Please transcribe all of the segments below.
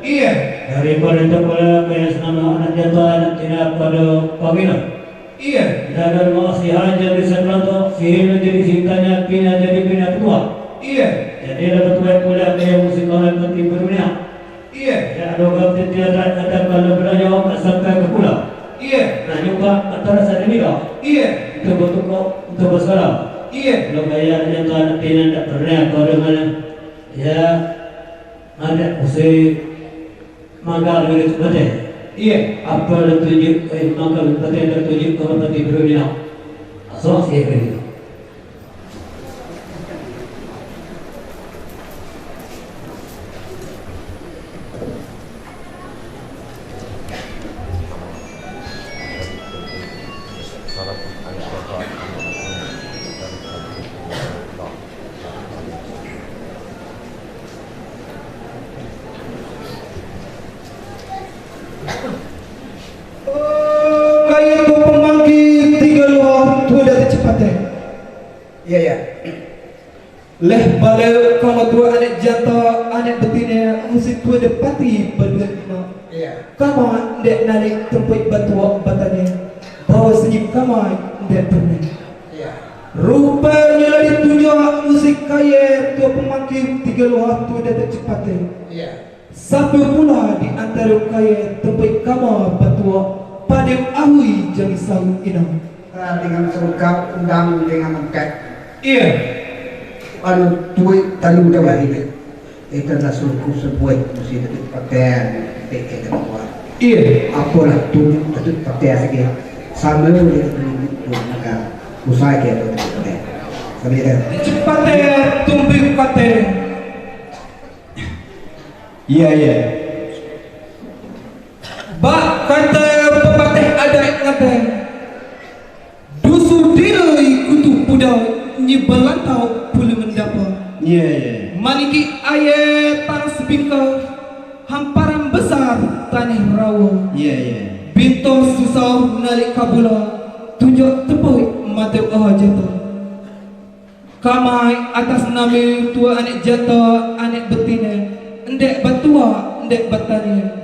Iya. Daripada kepala kaya senama anak jatuh anak tidak pada pamina. Iya. Dan masih aja bisa nonton sihir jadi singkatnya pina jadi pina tua. Iya. Jadi dapat tua pula kaya musik orang penting berdunia. Iya. Ya ada waktu tiada ada kalau belajar apa sampai ke pulau. Iya. Nah juga antara saya ini kau. Iya. Itu bentuk untuk bersalam. Iya. Kalau kaya jatuh anak pina tidak pernah kau dengan ya ada musik maka begitu betul. Iya. Apa tertuju maka betul tertuju ke penting berdunia. Asal saya begitu. Kayak tu pemangkit tiga luar tu dah tercepat Iya ya. Leh balik kamu tua anak jatuh anak betina musik tua depati berdua lima. Iya. Kamu dek narik tempat batu batanya bawa senyum kamu dek pernah. Iya. Rupanya lagi tunjuk musik kaya tua pemangkit tiga luar tu dah tercepat Iya. Satu pula di antara kaya tempat kamu batu pada ahui jadi sahut inang. Dengan serukap undang dengan mengkat. Iya. Anu tuai talu dah balik. Itu adalah suku sebuah mesti tetap pakai PK keluar. Iya. Apalah tu tetap pakai sikit. Sama dia tu maka usaha dia tu pakai. Sampai dah. Cepat tumbuh kata. Iya iya. Bak kata pepatah ada kata. Dusu diri kutu puda nyibelantau pula mendapa. Iya iya. Maliki ayat tanah sebingka hamparan besar tanah rawa. Iya iya. Bintu susah nalik kabula tunjuk tepuk mata jatuh. Kamai atas nama tua anak jatuh anak betina endek batua endek batania.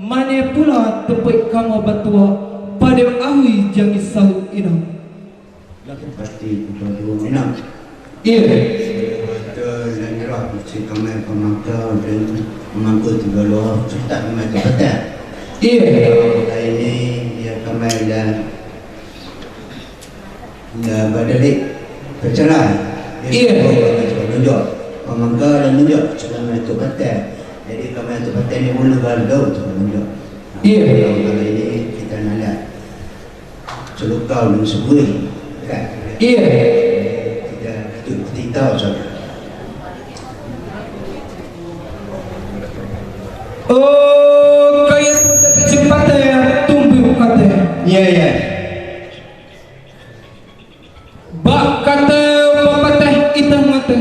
Mana pula tepuk kamu batua pada ahui jangi sahut inang. Pasti berdua minam. Iya. Betul dan irah mesti kami pemangkau dan pemangkau tiga luar cerita kami kebetulan. Iya. Hari ini dia kami dah berdalik bercerai. Iya. Kami cuba tunjuk pemangkau dan tunjuk kami kebetulan. Jadi kami kebetulan ni mula warga untuk tunjuk. Iya. Kali ini kita nak lihat celukau dan sebuah. Kan? Iya. Kita tahu saja. Oh, kaya cepat tumbuh kata. Ya ya. Bak kata pepatah hitam mata.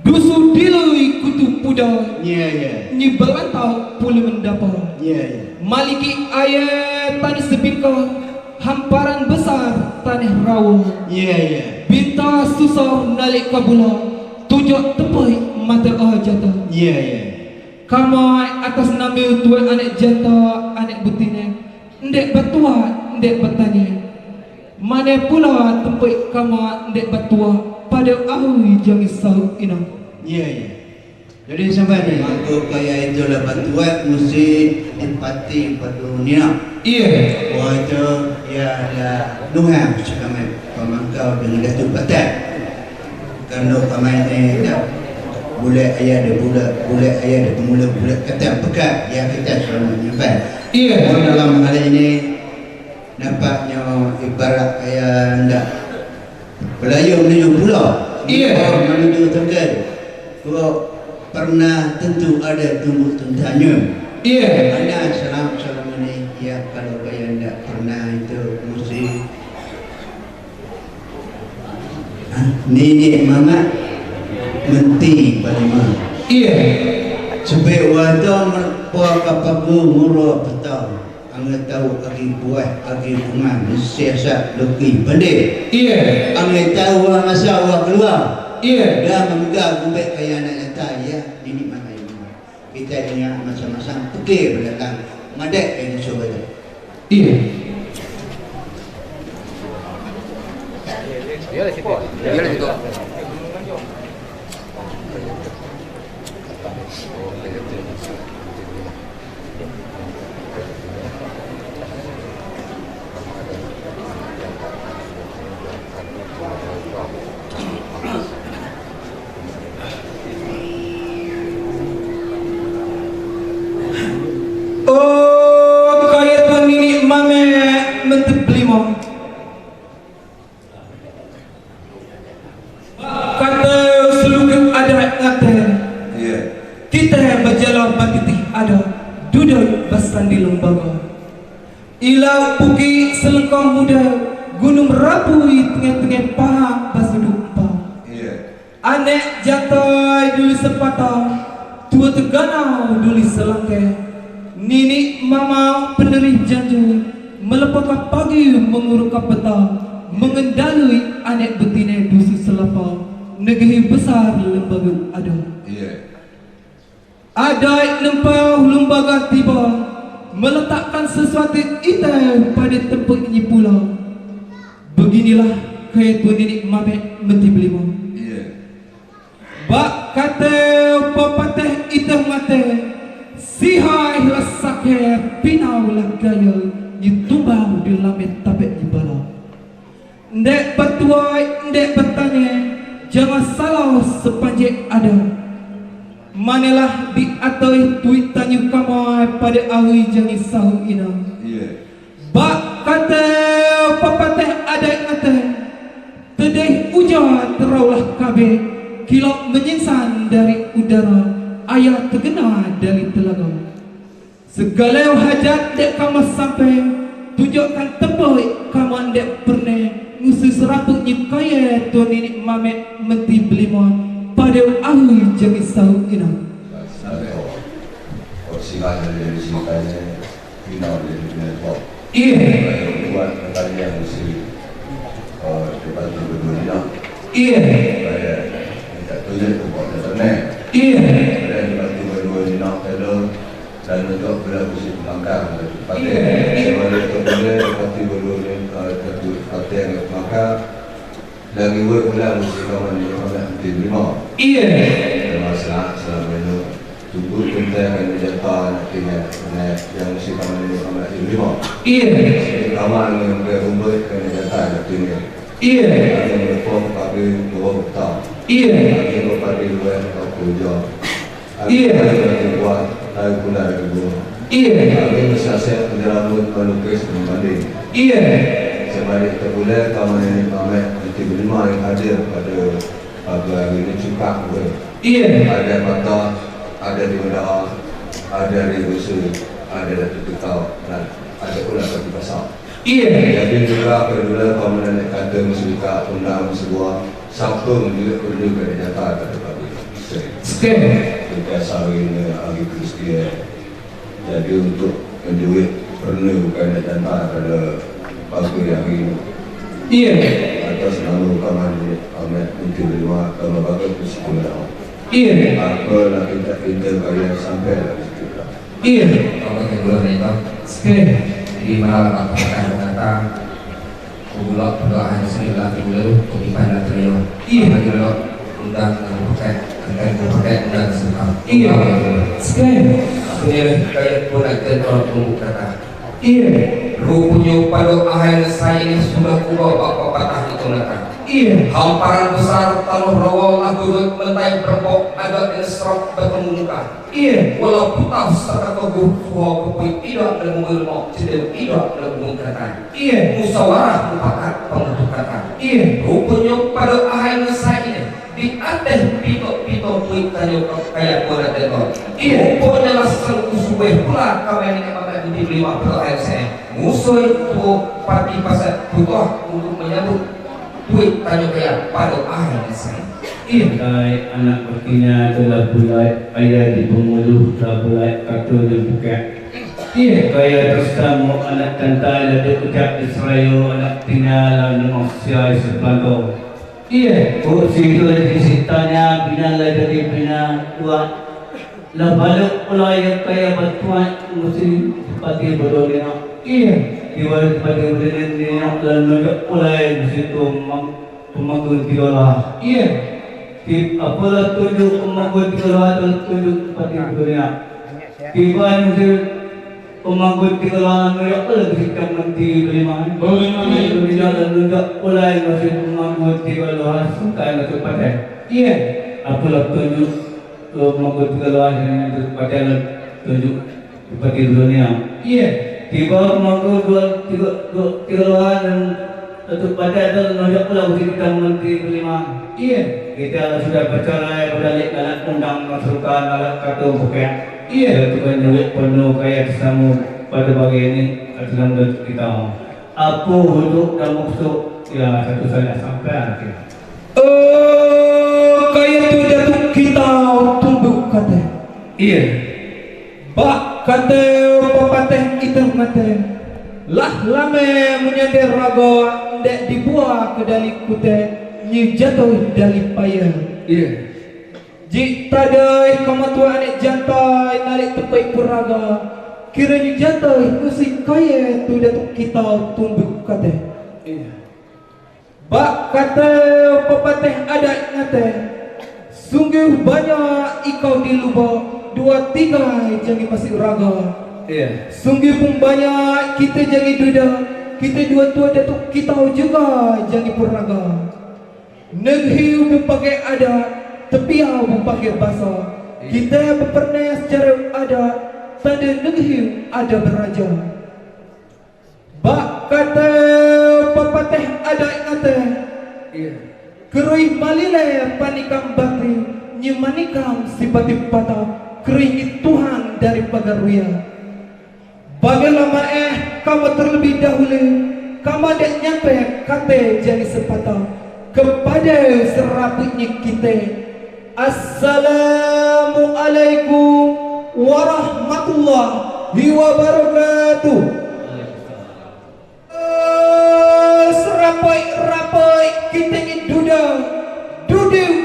Dusu dilui kutu puda. Ya ya. Nyibelantau pula mendapa. Ya ya. Maliki ayat tanah sebingka hamparan besar tanah rawa. Ya ya. Binta susah nalik kabula tunjuk tepuk mata jatuh. Ya ya. Kamu atas nama tua anak jatuh anak betina ndek batua ndek batanya. Mana pula tempat kamu ndek batua pada ahui jangi sahut inang. Ya ya. Jadi sampai ni aku kaya itu lah bantuan mesti empati pada dunia. Iya. Wah itu ya ada nuham kami pemangkau dengan datuk batat. Kalau kami ni dah boleh ayah dia boleh ayah dia pemula boleh kata pekat yang kita selalu nyampai. Iya. Dalam hal ini nampaknya ibarat ayah hendak berlayar menuju pulau. Iya. Menuju Tegal. Kalau pernah tentu ada tumbuh tentanya. Iya. Mana salam ini ya kalau kaya tidak pernah itu mesti nenek mama menti pada mana. Iya. Sebab waktu apa murah betul. Anda tahu agi buah, agi bunga, siasat lebih pandai. Iya. Anda tahu masa awak keluar. Iya. Dah menggak gubek kaya anak nyata ya. Ini mana ini? Kita ini macam-macam putih belakang. Ngadek ini coba tu. Iya. Oh, kaya tu nini mame mentebelimo. Kata seluruh adat ngata. Iya. Kita berjalan batitih ada duduk basan di lembaga. Ilau puki selengkang muda gunung rapui tengah-tengah paha basuduk empah. Iya. Anek jatuh dulu sepatah, tua teganau dulu selangkah. Nini mama penerih janju melepaskan pagi mengurukkan petang, mengendalui anek betina dusu selapa negeri besar lembaga ada. Iya. Ada nempau lembaga tiba meletakkan sesuatu itu pada tempat ini pula. Beginilah kaya tuan ini mamek menti belima. Iya. Bak kata pepatah itu mata, sihai lasaknya pinau lah gaya ditumbau di lamet tapet di bala. Ndek bertuai, ndek bertanya, jangan salah sepanjang ada. Manalah di atas tuit tanya kamu pada awi jangan sahu ina. Iya. Bak kata pepatah ada kata, tedih hujan teraulah kabe, kilau menyingsan dari udara, ayah terkena dari telaga. Segala hajat dek kamu sampai, tunjukkan tepuk kamu dek pernah, musuh serapuk nyikaya tuan ini mamek menti belimon, pada awi jangan sahu ina. Sampai singkat dari singkatnya final dari final top. Iya. Buat kali yang mesti debat berdua ini. Iya. Saya minta tunjuk tu buat internet. Iya. Pada debat berdua ini kalau dan untuk berlaku langkah. Pada sebalik tu boleh debat berdua ini satu parti yang langkah dan ibu pula mesti kawan yang mana diterima. Iya. Masalah selama itu tunggu kita akan menjata nantinya yang mesti kawan ini kawan diterima. Iya. Kawan yang berumur akan menjata nantinya. Iya. Yang berpok pada dua petang. Iya. Yang pada dua atau kerja. Iya. Yang buat lalu pula dua. Iya. Yang mesti penjelasan melukis membanding. Iya. Sebalik terboleh kawan ini pamer nanti berlima yang hadir pada hari ini cukak pun. Iya. Ada patah, ada di Mendaa, ada di Rusul, ada di Tukau dan ada pula di Pasar. Iya. Jadi juga kedua kawan ini kata musika undang sebuah Sabtu juga perlu ke Jakarta pada pagi. Sekali. Kita sehari ini hari Kristian. Jadi untuk menduit perlu ke Jakarta pada pagi hari ini. Iya. Atas nama kawan ini, Ahmed Binti Bilwa, kalau bagus bersyukur. Iya. Apa lah kita kaya sampai lah situ. Iya. Kalau kedua itu Sekali. di mana akan datang bulog berdoa sila dulu kehidupan trio. Iya. Dulu undang pakai undang semua. Iya. Sekali. Akhirnya kayak pun ada tunggu kata. Iya. Rupanya pada akhir saya ini sudah kubawa bapak patah itu nanti. Iya. Hamparan besar tanah rawa lagu mentai berpok ada instruk bertemu muka. Iya. Walau putah serta teguh suha kupui tidak melengmuk tidak melengmuk kata. Iya. Musyawarah mufakat penentu kata. Iya. Rupanya pada akhir saya ini di atas pito tanya kayak bola detor. Iya. Rupanya langsung usuwe pula kami ini makan di lima akhir saya. Musuh itu parti pasar butuh untuk menyambut duit tanya kayak pada akhir saya. Iya. Kai anak bertinya adalah bulat ayah di penguluh dah bulat katu dan buka. Iya. Kaya terus kamu anak kantai ada ucap di Serayu anak tinggal di manusia sepantau. Iya. Kursi itu di sitanya bina lah dari bina tuan. Lah balik pula yang kaya batuan mesti seperti berdoa. Iya. Iwan seperti berdoa dan menjadi pula di situ pemanggung tiga. Iya. Apalah tunjuk pemanggut tiga tunjuk seperti dunia. Tiba mesti pemanggut tiga mereka lah berikan menteri kelima. Dunia dan tunjuk mulai masih pemanggut tiga suka yang kepada. Iya. Apalah tunjuk pemanggut tiga yang kepada tunjuk seperti dunia. Iya. Tiba pemanggut tiga dan kepada dan tunjuk pula berikan menteri kelima. Iya. Kita sudah bercerai berdalik dalam undang masukan dalam kartu bukan. Iya. Itu kan duit penuh kaya bersama pada bagian ini dalam bentuk kita. Apa huduk dan maksud ya satu saja sampai akhir. Kaya tu datuk kita tunduk kata. Iya. Bak kata papateh kita mata. Lah lame menyandir raga ndek dibuah ke dali kute. Ni jatuh dari payah. Iya. Jik tadai kamatua anek jantai narik tepai puraga. Kiranya jatuh musik kaya tu datuk kita tunduk kata. Iya. Bak kata pepatah adat ngata. Sungguh banyak ikau di lubak, 2-3 jangan masih raga. Iya. Sungguh pun banyak kita jangan duda, kita dua-dua datuk kita juga jangan puraga. Neghiu berpakai adat, tepiau berpakai bahasa. Kita berpernah secara adat, tanda neghiu ada beraja. Bak kata pepatah adat ngata. Iya. Kerui malile panikam bakri, nyemanikam sipati patah, keringi Tuhan dari pagaruya. Bagaimana kamu terlebih dahulu, kamu ada nyampe kata jadi sepatah. Kepada seraputnya kita, Assalamualaikum warahmatullahi wabarakatuh. Serapai kita ni duduk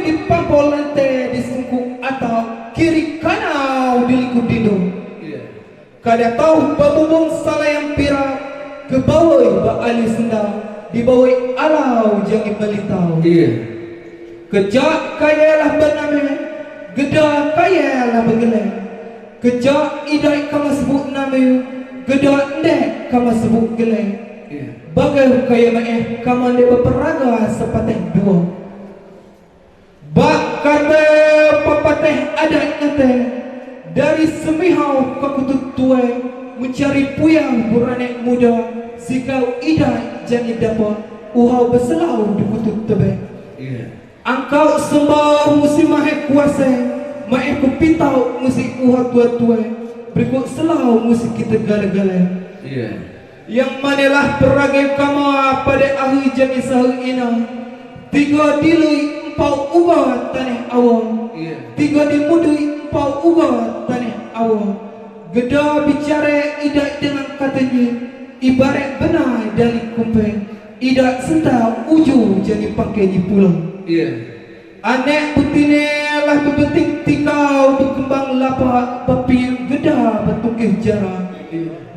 di pangkol lantai di sungguh atau kiri kanau di liku dido. Kada tahu babubung salah yang pira ke bawah ba ali senda. Di bawah alau jangan belitau. Iya. Kejak kayalah bernama, geda kayalah bergelai. Kejak idai kamu sebut nama, geda ndek kamu sebut gelai. Iya. Bagai kaya kamu ndek berperaga sepatah dua. Bak kata pepatah adat ngata, dari semihau kakutut tua mencari puyang buranek muda. Sikau idai jangan dapat uhau berselau di kutub tebe. Iya. Angkau sembah musim mahek kuasa, mahek kupitau musik uhau tua-tua, berikut selau musik kita gala-gala. Iya. Yang manalah peragai kama pada ahli jangan sahu ina. 3 dilui empau ubah tanah awam. Iya. 3 dimudui empau ubah tanah awam. Geda bicara idai dengan katanya. Ibarat benar dari kumpul, idak sentau ujung jadi pakai di pulang. Iya. Anak putine lah bebetik tikau berkembang lapak bapi geda bertukih jarah.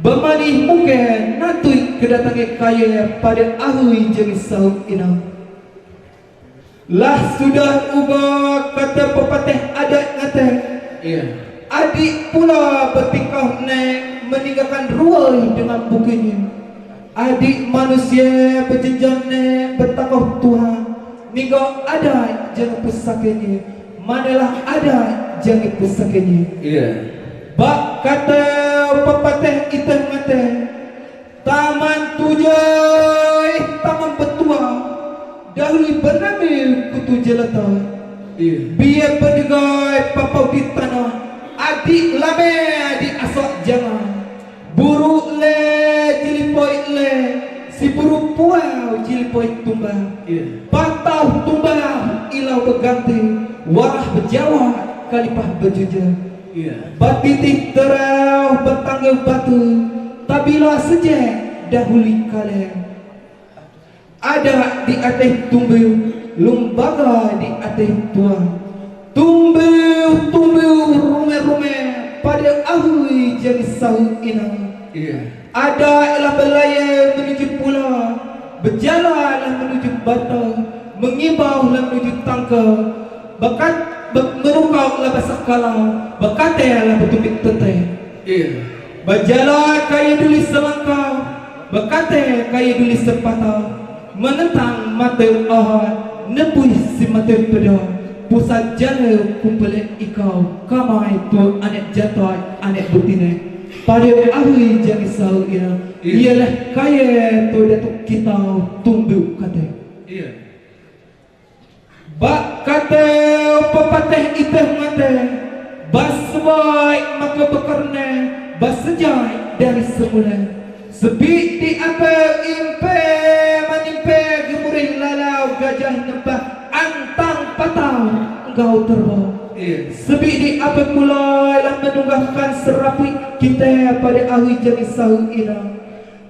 Bermanih mungkin natui kedatangan kaya pada ahli jenis sahut ina. Lah sudah ubah kata pepatah adat ngata. Iya. Adik pula bertingkah naik meninggalkan ruai dengan bukunya. Adik manusia berjenjang naik bertakwa Tuhan. Ninggal ada jangan pusakanya, manalah ada jangan pusakanya. Iya. Bak kata pepatah kita ngata, taman tujai taman betua, dahulu bernama kutu jelata. Iya. Biar berdegai papau di tanah, adik lame adik asok jangan. Buruk le jilipoi le, si buruk puau cilipoi tumbah Iya. patah tumbah ilau berganti warah berjawa kalipah berjuja Iya. batitik terau bertangga batu tabila sejak dahulu kalian ada di atas tumbuh lumbaga di atas tuan tumbuh rume-rume pada ahui jadi sahu inang Iya. ada ialah berlayar menuju pulau berjalanlah menuju bata mengibaulah menuju tangka bakat menukaulah basah kalah berkatalah bertumbik tetai Iya. berjalan kaya duli selangkah berkata kaya duli sepatah menentang mata ahad nepui si mata peda pusat jala kumpul ikau kamai tu anak jatuh anak betina pada ahli jadi sahur ialah kaya tu datuk kita tumbuh kata Iya. bak kata pepatah itu mata bas baik maka bekerna bas sejai dari semula sebik di apa impe menimpe gemurin lalau gajah nembah antang patau engkau terbang Iya. sebik di apa pula lah menunggahkan serapi kita pada ahli jadi sahur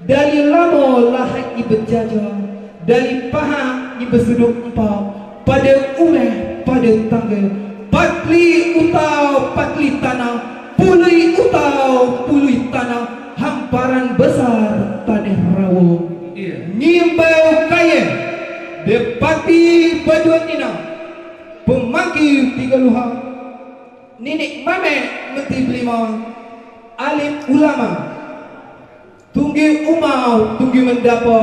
dari lama lahai berjajah dari paha bersuduk empau pada umeh pada tangga patli utau patli tanah pului utau pului tanah hamparan besar tanah rawa Iya. nyimbau kaya depati baduan ina pemaki tiga luha ninik mame menti belima alim ulama tunggi umau tunggi mendapa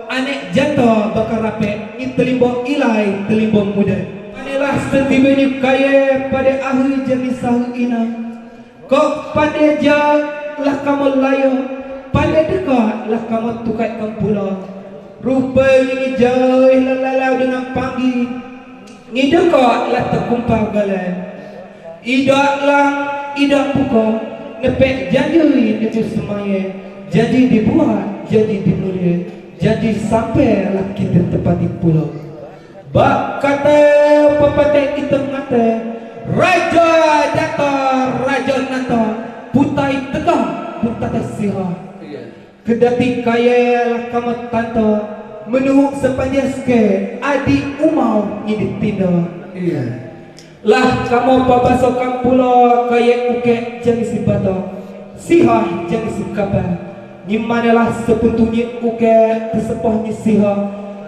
anek jatuh bakar rapet ni telimbang ilai telimbang muda anilah setibanya kaya pada ahli jenis sahur ina kau pada lah kamu layak pada dekat lah kamu tukatkan pula rupanya ni jauh lalau dengan panggi ni dekat lah terkumpul galan idak pukul nepek janji itu semaya janji dibuat janji dimulia jadi sampailah kita tepat di pulau bak kata pepatah kita mengata raja datang raja nata putai tegak putai sirah Iya. kedati kaya lah kamu tanta menuhuk sepanjang sikit adik umau ini tindak Iya. lah kamu papasokan pula kaya ukek jangan si bata sihah jangan si kapal ni manalah sepetunya ukek tersepahnya sihah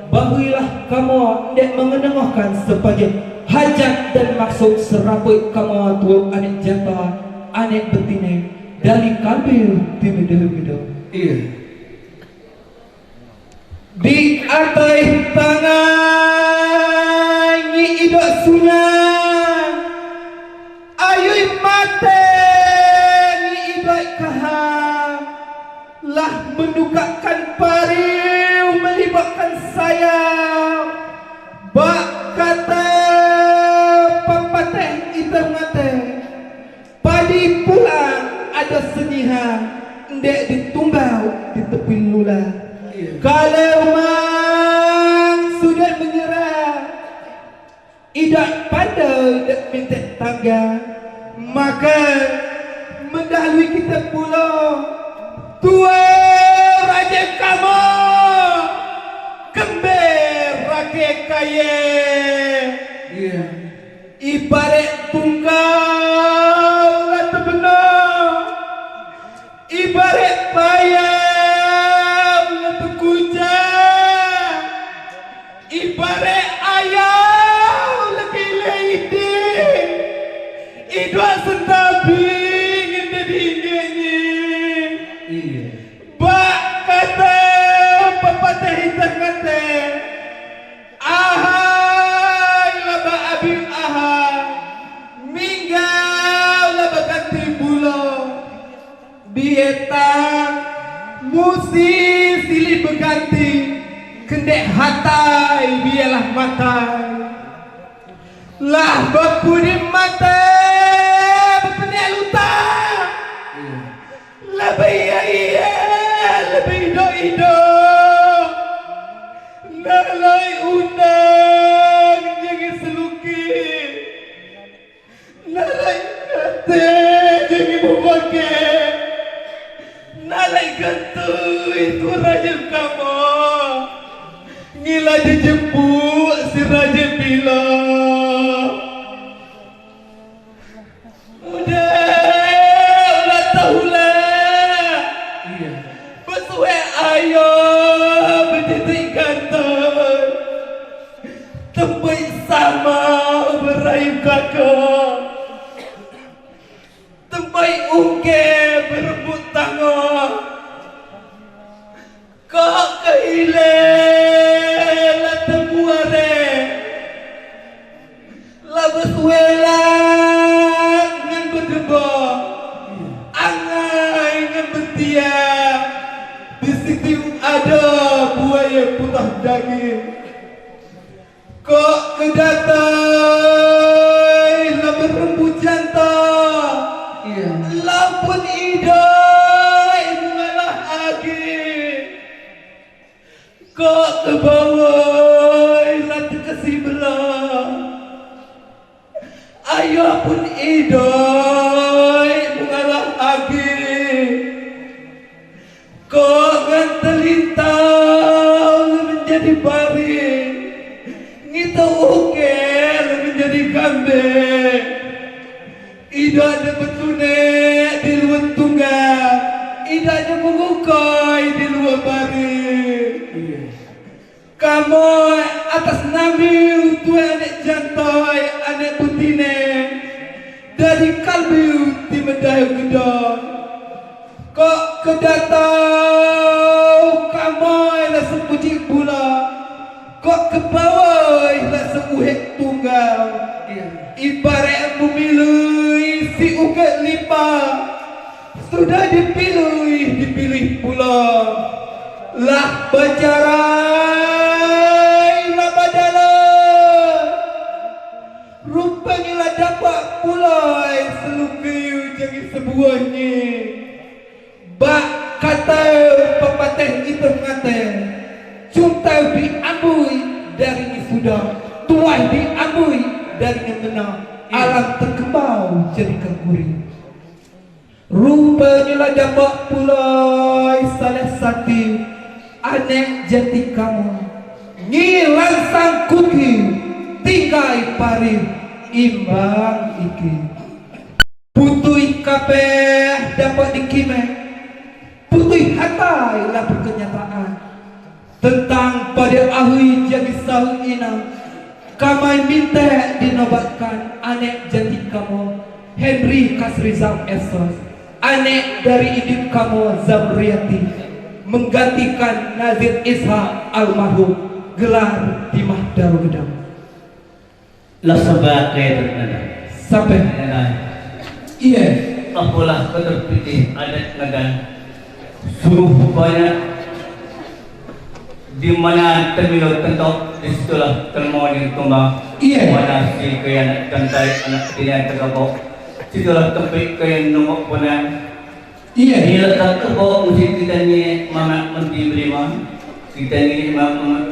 bahuilah kamu hendak mengenengahkan sepanjang hajat dan maksud seraput kamu tua anak jata anak betina dari kambil tiba-tiba Iya. di atas tangan ni idak sungai ayui mate ni idak kahang lah mendukakkan pariu melibatkan sayap bak kata pepatah itu mate padi pulang ada senihan ndek ditumbau di tepi lula kalau mang sudah menyerah idak pada dak minta tangga maka mendahului kita pula tua raja kamu kember rakyat kaya Iya. ibarat tunggal atau benar ibarat bayam atau kujang ibarat ayam lagi lady idua sentabing ini dinginnya Iya. bak kata pepatah hitam kata ahai laba abim ahai minggal laba ganti bulan bietang musi silih berganti kendek hatai biarlah matai lah bapudi matai bepenek lutang lebih iya lebih ido Nalai undang jangan selukit. Nalai kate jangan berpakai. Nalai gantu itu raja kamu. Ngila dijemput si raja bilang. Udah tahulah. Iya. Besuai ayah bertitik kantor. Tempat sama berayu kakak. Tempat ungke berebut tangan. Kau kehilang lah temuare. Lah bersuelan dengan berdebak. Angai dengan bertiap. Di situ ada buaya putah daging. Kok kedatai lah berembut jantan. Iya. Lampun idai mengalah agi. Kok ke bawah lah terkasih belah. Ayah pun idai mengalah agi. Kok kan terlintang menjadi baring. Ngita ukel menjadi kambing. Ida ada betune di luar tunggal. Ida ada mengukai di luar baring. Kamu atas nami tua anak jantai anak putine dari kalbi di medayu gedor. Kok kedatau kamu lah sepuji pula. Kok ke bawah lah seuhek tunggal. Ibarat memilih si ugat lipat. Sudah dipilih pula. Lah bercerai lah badalah. Rupanya lah dapat pula selukiu jadi sebuahnya. Bak kata pepatah itu mengatakan Cuntai diambui dari ni sudah. Tuai diambui dari yang menang. Alam terkembau jadi kekuring. Rupanya lah dapat pula salah satu anak jati kamu. Ngilang sang kuki tinggai pari imbang iki. Putui kabeh dapat dikimeh. Putui hatai lah berkenyataan tentang pada ahli jadi sahul ina. Kamai minta dinobatkan anak jati kamu Henry Kasrizam Esos, anak dari hidup kamu Zamriyati, menggantikan Nazir Ishak almarhum gelar di Mahdaru Gedang. Lah sebab terkena. Sampai iya Apalah keterpilih adat negan suruh banyak di mana terminal tentok di situlah termohon tumbang. Iya. Mana si kayan cantai anak tirian tergabok. Situlah tempat kayan nomor punan. iya Ini letak kebok mesti kita ni mama menteri berima. Kita ni mama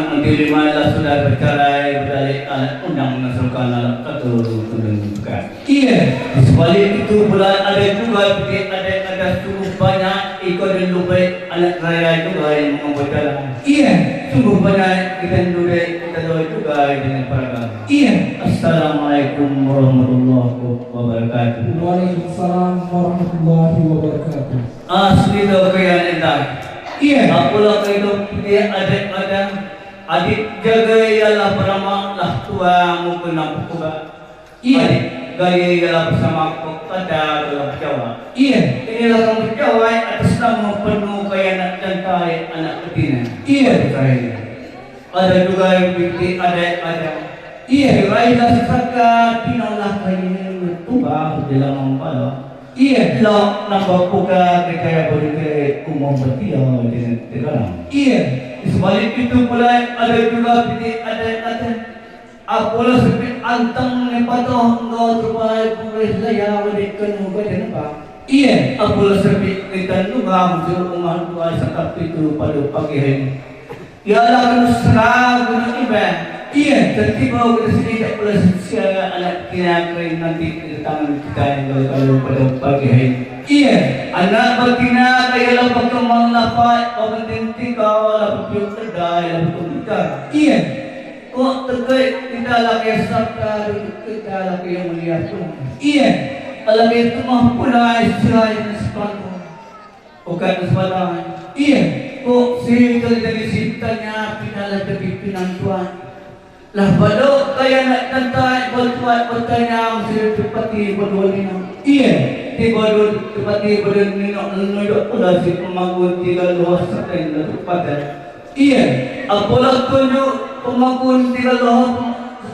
menteri berima lah sudah bercerai berdalih anak undang nasional anak katu bukan. iya Di sebalik itu pula ada juga ada cukup banyak ikut dan lupai anak raya juga yang membuat jalan. iya Sungguh banyak kita lupai kita doa juga dengan para. iya. Assalamualaikum warahmatullahi wabarakatuh. Waalaikumsalam warahmatullahi wabarakatuh. Asli doa kaya anda. Iya Apalah itu dia ada adik jaga ialah perama lah tua mungkin nak kuba. Iya. Adik gaya ialah bersama kepada dalam Jawa. iya Inilah kamu Jawa atas nama penuh kaya anak jantai anak betina. Iya. Ada juga yang bukti ada. iya Raihlah sesaka pinalah kaya tuba dalam mempala. iya Lo nambah buka kaya boleh umum bertia dengan terang. iya Sebalik itu pula ada juga bukti ada. Apalah seperti antang nepatoh engkau terbaik boleh saya berikan muka dan apa. iya Apalah seperti kita juga muncul umat tua sekap itu pada pagi hari. Ya Allah serang gunung iban. Iya. Jadi mau kita sini tak boleh sia anak kita kering nanti kedatangan kita yang kalau pada pagi hari. Iya. Anak betina kaya lah berkembang lapat, orang kau lah berpiuk kedai, lah berpiuk. Iya. Kok terkait kita lah kaya sabda, kita lah kaya mulia pun. Iya. Alam itu mampu lah Israel dan sepatu. Bukan sebadan. Iya. Kok si dari sintanya pinalah tepi pinantuan. Lah balok kaya nak tantai bertuat bertanya mesti tepati berdua nino. Iya. Di berdua tepati berdua nino nunjuk pula si pemanggun 3 luas sekian lah tepat. Iya. Apalah tunjuk pemanggun 3 luas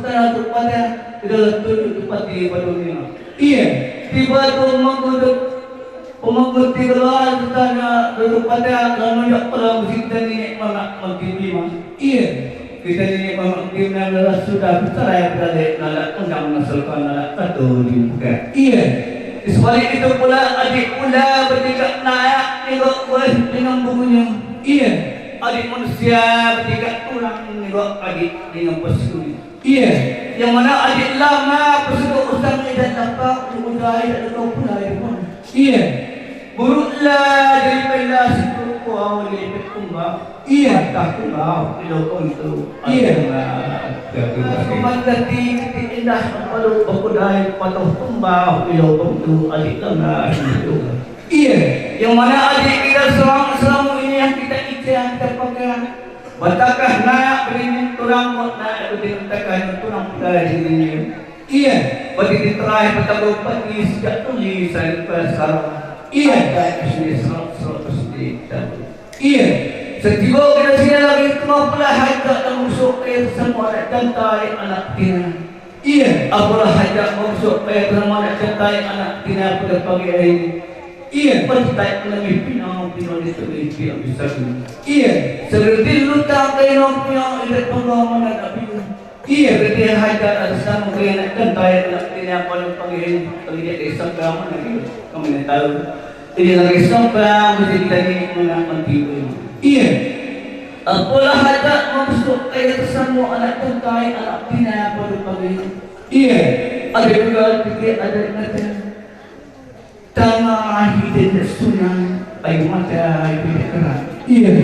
sekian tepat. Tidak tunjuk tepati berdua nino. Iya. Tiba pemanggut 3 luas sekian tepat lalu nunjuk pula mesti tani mana magkibli mas. Iya. Kita ini pemangkin adalah sudah bercerai berada dalam undang nasalkan dalam satu dibuka. Iya. Di sebalik itu pula adik pula bertiga naik tengok dengan bukunya. Iya. Adik manusia bertiga tulang tengok adik dengan pesunya. Iya. Yang mana adik lama pesuka usang dan dapat diudai dan kau pula yang Iya. buruklah dari pelas itu kau dari pekumbang. Iya. Tak tahu ilokon itu. Iya. Mengganti indah kalau berkudai patuh tumbang ilokon itu adik lama itu. Iya. Yang mana adik kita selama ini yang kita ikhtiar kita pakai. Batakah nak beri turang nak beri batakah turang pada sini. Iya. Bagi terakhir bertahu pagi sejak tulis saya sekarang. Iya. Ini serot Iya. Setiba kita sini lagi kemampuan hajat dan musuh air semua anak jantai anak tina. Iya. Apalah hajat musuh air semua anak jantai anak tina pada pagi hari ini. Iya. Pentai lebih pinang itu tidak bisa. Iya. Seperti luta kainong punya ilat pengalaman anak pinang. Iya. Seperti hajat ada sama kaya anak jantai anak tina pada pagi hari ini. Kalau dia isang kaman lagi kami nak tahu. Ini lagi sampai mesti kita ini mengamanti. Iya. Apalah hajat masuk air semua anak jantai anak tina pada pagi. Iya. Ada juga fikir ada kata tanah hidup sunnah air mata hidup keran. Iya.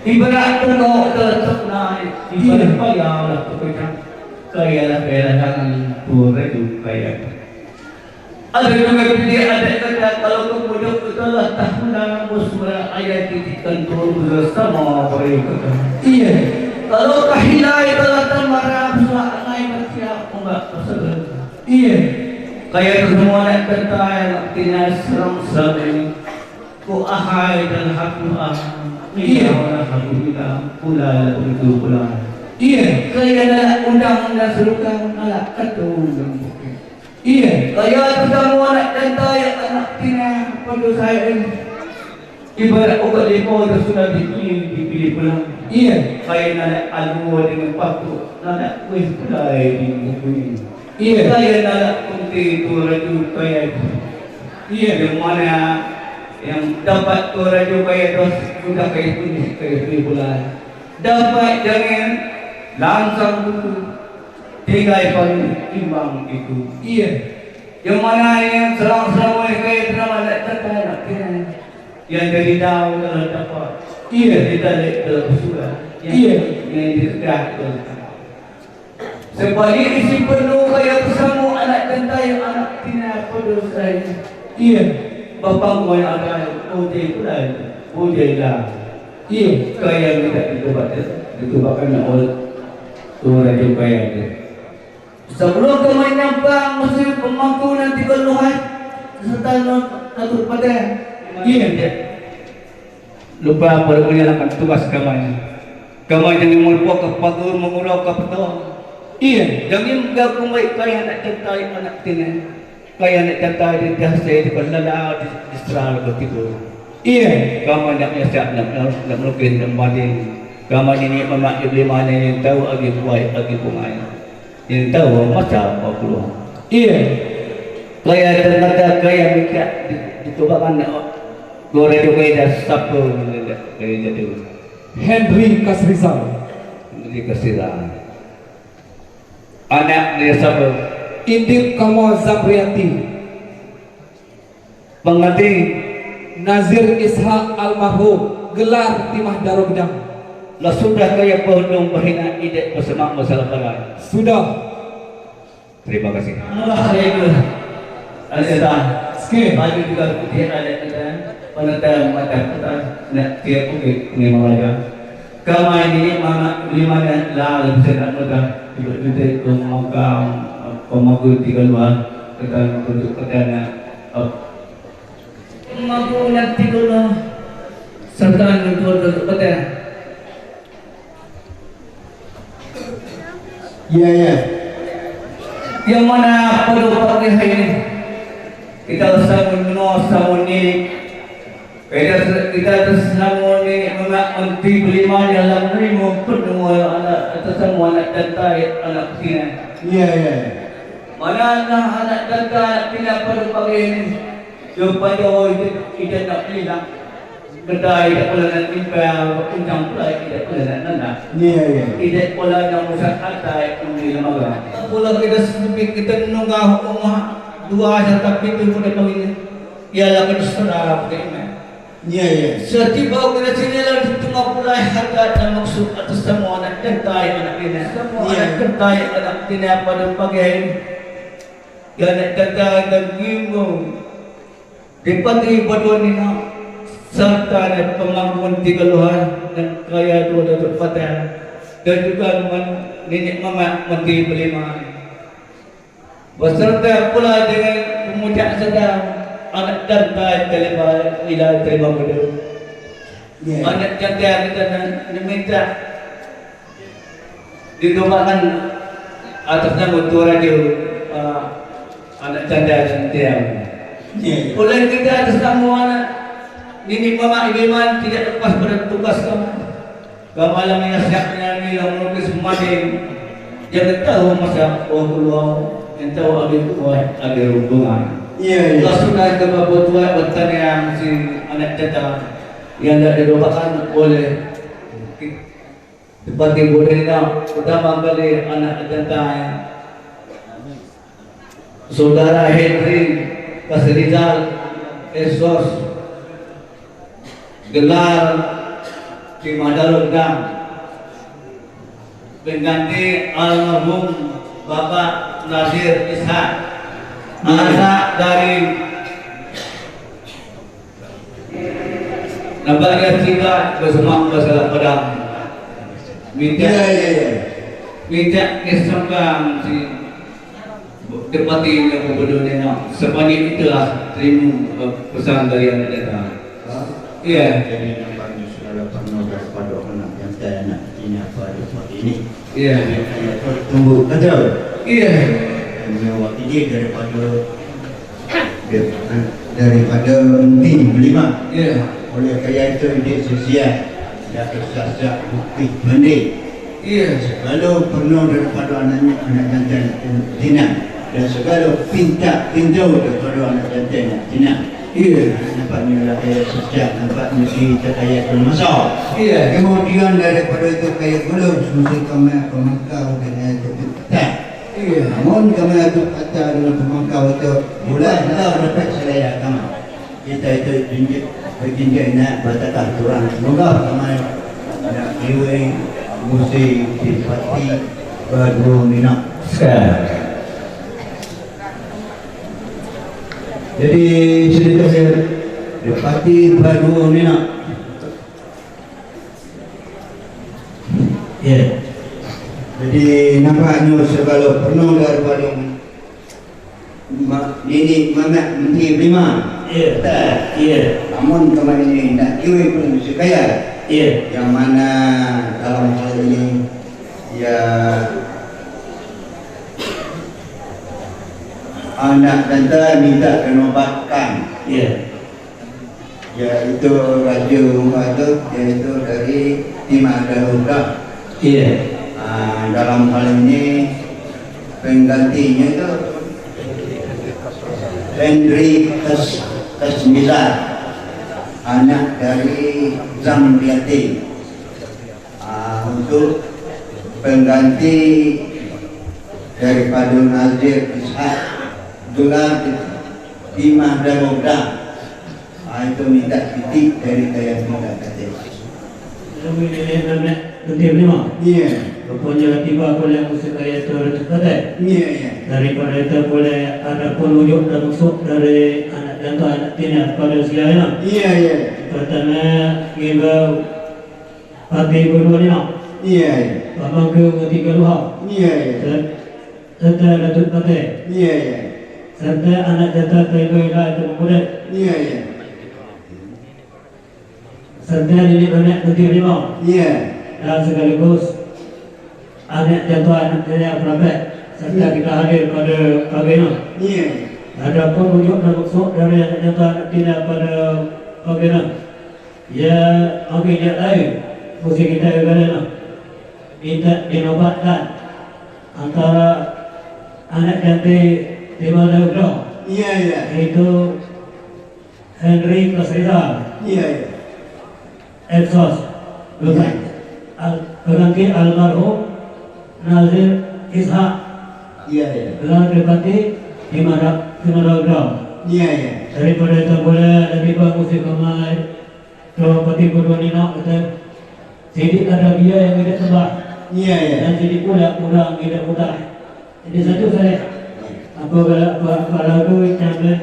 Ibarat kau terletak naik ibarat payah lah pokoknya kaya lah jangan pura itu kaya. Ada juga fikir ada kata kalau kemudian itulah tahunan musra ayat titikan turun bersama mereka. Iya. Kalau kahilai telah termarah suara naik bersiap enggak tersegar. Iya. Kaya semua nak tertai artinya serang-serang ini. Ku ahai dan haku Iya. haku kita pula itu pula. Iya. Kaya nak undang-undang serukan alat ketung. Iya. Kaya semua nak tertai anak tina pada saya ini. Ibarat obat lemau itu sudah dipilih pula. Iya. Kaya nak alu dengan paku, nak kuih pula di buku ini. Iya. Kaya nak kunti tu raju kaya. Iya. Yang mana yang dapat tu raju kaya tu sudah kaya pula. Dapat jangan langsung buku. Tinggal paling imbang itu. Iya. Yang mana yang serang-serang kaya drama nak terkaya yang dari daun kalau dapat. Iya. Kita dalam surah. Iya. Yang ditegak itu. Sebalik isi penuh kaya bersama anak jantai anak tina pada saya. Iya. Bapa yang ada putih pula. Putih lah. Iya. Kaya kita ditubakan oleh Tuhan itu kaya dia. Sebelum kami nyambang mesti pemangku nanti keluhan serta satu pada. Iya. Lupa pada menyalakan tugas kami. Kami jangan melupa kepada mengurau kepada. Iya. Jangan gabung baik kaya nak cantai anak tina. Kaya nak cantai di dahsyat di perlala di seral bertidur. Iya. Kami nak siap nak melukis dan banding. Kami ini memang iblis mana yang tahu lagi buat lagi pemain. Yang tahu macam apa pula. Iya. Kaya ternyata kaya mikir ditubakan goreng juga dah sapu kaya jadi. Henry Kasrizal. Ini kesilaan. Anak dia siapa? Indit Kamal Zamriati. Pengganti Nazir Ishak Almarhum. Gelar Timah Darogdang. lah sudah kaya penuh bahina ide bersemak masalah peran. Sudah. Terima kasih. Alhamdulillah. Alhamdulillah. Sikit. Maju juga putih ada kita. Penentang mata kita nak tiap bukit ni mengajar. Kamai ini mana lima dan lah lebih senang mudah. Ibu-ibu pemagu tiga luar tentang untuk kerjanya. Pemagu nanti kalau serta untuk kerja. Ya, ya. Yang mana perlu pakai hari ini kita harus samun ni kita harus samun ni menteri berlima dalam ni maupun semua anak atau semua anak jantai anak sini. Ya, ya. Mana anak jantai tidak perlu pakai ini supaya kita nak bilang kedai tidak boleh nak timpal undang pula tidak boleh nak nanda. Ya, ya. Tidak boleh nak musak atai di lembaga. Pula kita nunggah rumah dua serta pintu pada pagi ialah kita saudara bagaimana. Ya, ya. Setiba kita sini lah di tengah pulai harga dan maksud atas semua anak kentai anak ini. Semua anak kentai anak ini pada pagi ini. Yang anak kentai dan gimbung dipati berdua ni nak serta ada pemangkuan tiga luar dan kaya dua Datuk Fatah dan juga dengan nenek mama menteri berlima beserta pula dengan pemuda sedang anak jantai terlibat wilayah terima bodoh. Anak jantai kita diminta didoakan atas nama Tuan Radio anak jantai. Oleh kita atas nama anak Nini mama iman tidak lepas pada tugas kamu. Malam ini siapnya ni yang melukis mading. Jangan tahu masa keluar, yang tahu ada hubungan. Ya, ya. Kalau sudah ke bapa tua bertanya yang si anak jatah yang tidak didoakan oleh seperti boleh nak pertama kali anak jatah saudara Henry Kasrizal Esos gelar Timah Darogdang pengganti almarhum Bapak Nazir Ishak anak dari Nampaknya kita bersemak masalah pedang minta kesempatan si Depati yang gubernur sepanjang itulah terima pesan dari anak datang. Iya. Jadi nampaknya saudara penuh daripada anak jantai anak ini pada pagi ini. Iya. Tunggu kata. Iya. Mewakili dia daripada menteri berlima. Iya. Oleh kerana itu dia sosial dan sosial bukti mandi. Iya. Segala penuh daripada anak jantai Tina dan segala pintu daripada anak jantai Tina. Iya, nampaknya lah kaya sejak, nampaknya si terkaya bermasalah. Iya. Kemudian daripada itu kaya belum mesti kami pemangkau dengan itu tak. Iya. Namun kami itu kata dengan pemangkau itu bulan dah dapat selaya kami. Kita itu berjinjak nak batakah kurang. Semoga kami nak iwe mesti dipati berdua minat sekarang. Jadi cerita saya Depati baru ni nak. Ya. Jadi nampaknya segala penuh daripada Nini Mamat Menteri Berlima. Ya. Tak. Ya. Namun kemarin ini nak iwe pun mesti kaya. Ya. Yang mana dalam hal ini ya anak jantai minta renovatkan, iaitu radio rumah itu, iaitu dari Timah Darogdang. Dalam hal ini penggantinya itu Henry Kasrizal, anak dari Zamriati. untuk pengganti daripada Nazir Ishak Dolar Imah dan Obda. Itu minta titik dari kaya minta kata. Kami ini nak nanti lima. Iya. Rupanya tiba boleh musik kaya tercepat. Iya, iya. Daripada itu boleh ada penunjuk dan maksud dari anak dan anak tina pada segalanya. Iya, iya. Pertama kita parti kedua ni nak. Iya, iya. Abang ke ketiga luar. Iya, iya. Serta Datuk Partai. Iya, iya. Serta anak jatah Terima itu muda. Iya, iya. Serta Nenek Menteri Lima. Iya. Dan sekaligus anak jatuh anak nenek Prabet. Serta kita hadir pada pagi ini. Iya. Ada penunjuk dan maksud dari anak jatuh anak tina pada pagi ini. Ya, akhirnya lain. Musik kita juga ada. Kita dinobatkan antara anak cantik di mana Udra. Iya, iya. Yaitu Henry Kasrida. Iya, iya. Exos pengganti almarhum Nazir Ishak Iya, iya. gelar Bupati di mana Udra. Iya, iya. Daripada itu boleh lebih bagus kamai Bupati Kedua Nina kata sidik ada dia yang tidak sebab Iya, iya. dan sidik pula kurang tidak mudah. Jadi satu saya kalau tu jangan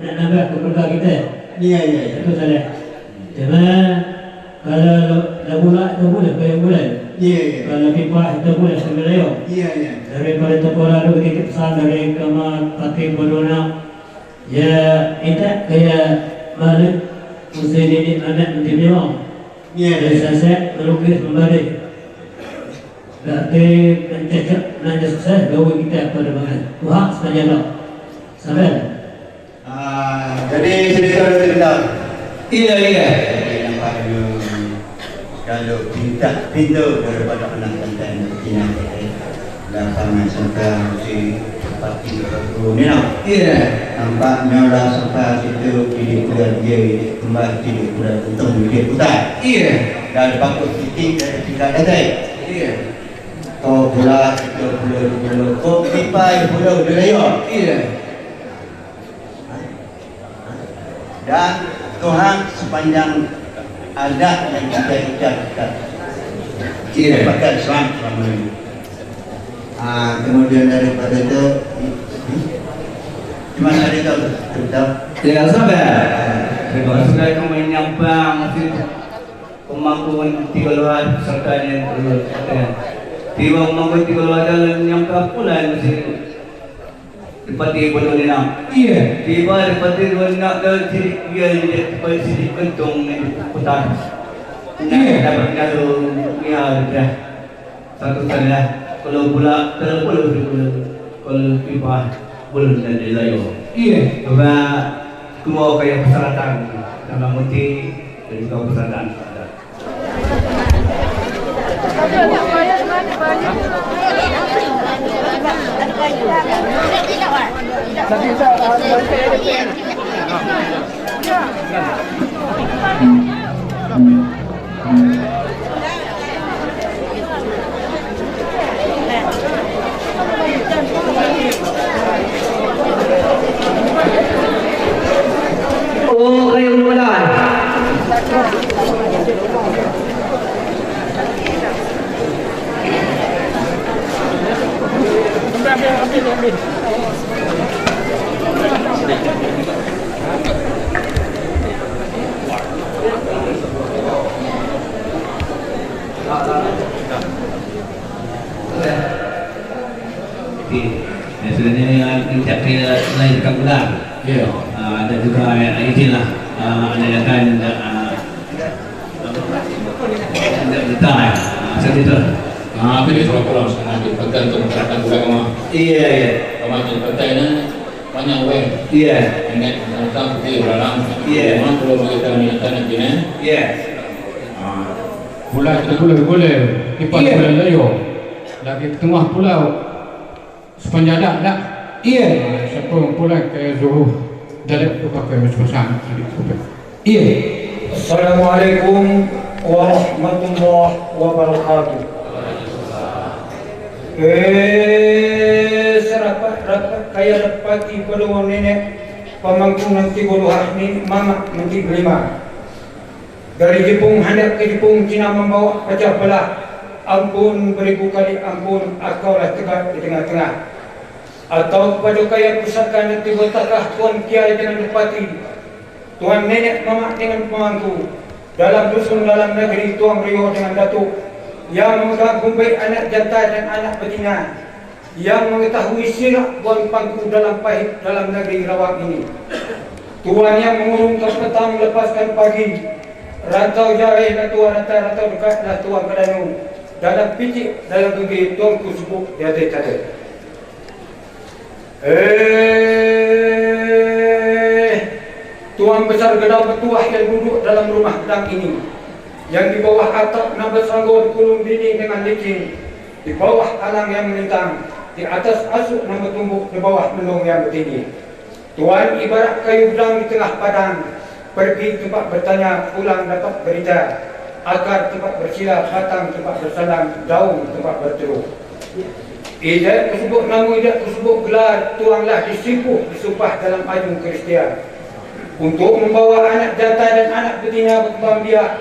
nak nambah keluarga kita. Iya, iya. Itu saja. Cuma kalau labulah itu boleh, bayar boleh. Iya, iya. Kalau pipa itu boleh sebenarnya. Iya, iya. Daripada tempoh lalu ketika pesan dari Kamar Parti Berdona, ya kita kayak mana mesti didik anak nanti dia. Iya, Dari iya. saya melukis membalik. Berarti mencecek nanya sukses gawe kita pada bangan. Tuhan sepanjang tak. Sampai. Jadi sedikit dulu kita. Iya iya. Kalau pintu daripada anak konten Cina dan sama serta si parti baru ni nak. Iya. Nampaknya lah serta situ pilih kuda dia kembali pilih kuda untung pilih kuda. Iya. Dan pakut titik dari tiga detik. Iya. Kau pula itu pula kau pipai pula dulu. Iya. Dan Tuhan sepanjang ada yang kita ucapkan. Iya. Dapatkan selama ini. Kemudian daripada itu, cuma saya itu betul. Ya sabar. Terima kasih kamu menyampang pemangkuan tiga luar serta yang tiba pemangkuan tiga luar dalam nyangka pula mesti Dipati Berdona. Iya. Tiba Dipati Berdona dan sidik dia Dipati sidik kentung putar. Iya. Dapat kalau ya sudah satu saja. Kalau pula kalau tiba belum ada layu. Iya. Coba kumau kayak persyaratan dalam muti dari kau persyaratan. Oh, kayak mulai. Sebenarnya kita lain kabulan. Ya. Ada juga inilah ada yang kan letak seperti itu. Apa dia suruh pulang sama di tergantung tentang agama. Iya iya. Kalau di partainya banyak web. Iya. Ingat tentang di orang. Iya. Memang kalau kita minta nanti ni. Iya. Pulau kita boleh lipat pulau layu. Lagi tengah pulau sepanjang tak. Iya. Siapa pulau ke Zuhur dalam tu pakai macam-macam. Iya. Assalamualaikum warahmatullahi wabarakatuh. Serapat-rapat kaya dapati paduan nenek pamangku nanti boluhah ni mama nanti berlima. Dari Jepung hendak ke Jepung Cina membawa pecah belah. Ampun beribu kali ampun, akaulah tegak di tengah-tengah. Atau kepada kaya pusaka nanti bertakah Tuan Kiai dengan dapati, Tuan nenek mama dengan pemangku, dalam dusun dalam negeri Tuan Rio dengan datuk, yang memegang kumbai anak jantan dan anak betina, yang mengetahui sirak buang pangku dalam pahit dalam negeri Rawak ini. Tuan yang mengurungkan petang lepaskan pagi, rantau jauh lah tuan rantau dekat lah tuan kedanu, dalam picik dalam gigi tuanku sebut di atas tata. Tuan besar gedang petuah yang duduk dalam rumah gedang ini, yang di bawah atap nambah sanggo dikulung dinding dengan licin, di bawah alang yang melintang, di atas asuk nambah tumbuk, di bawah mendung yang bertinggi. Tuan ibarat kayu gedang di tengah padang, pergi tempat bertanya, pulang dapat berita, akar tempat bersila, batang tempat bersalam, daun tempat berteruh. Idat tersebut nama idat tersebut gelar tuanglah disimpuh disumpah dalam ajung Kristian untuk membawa anak jantan dan anak betina berkembang biak.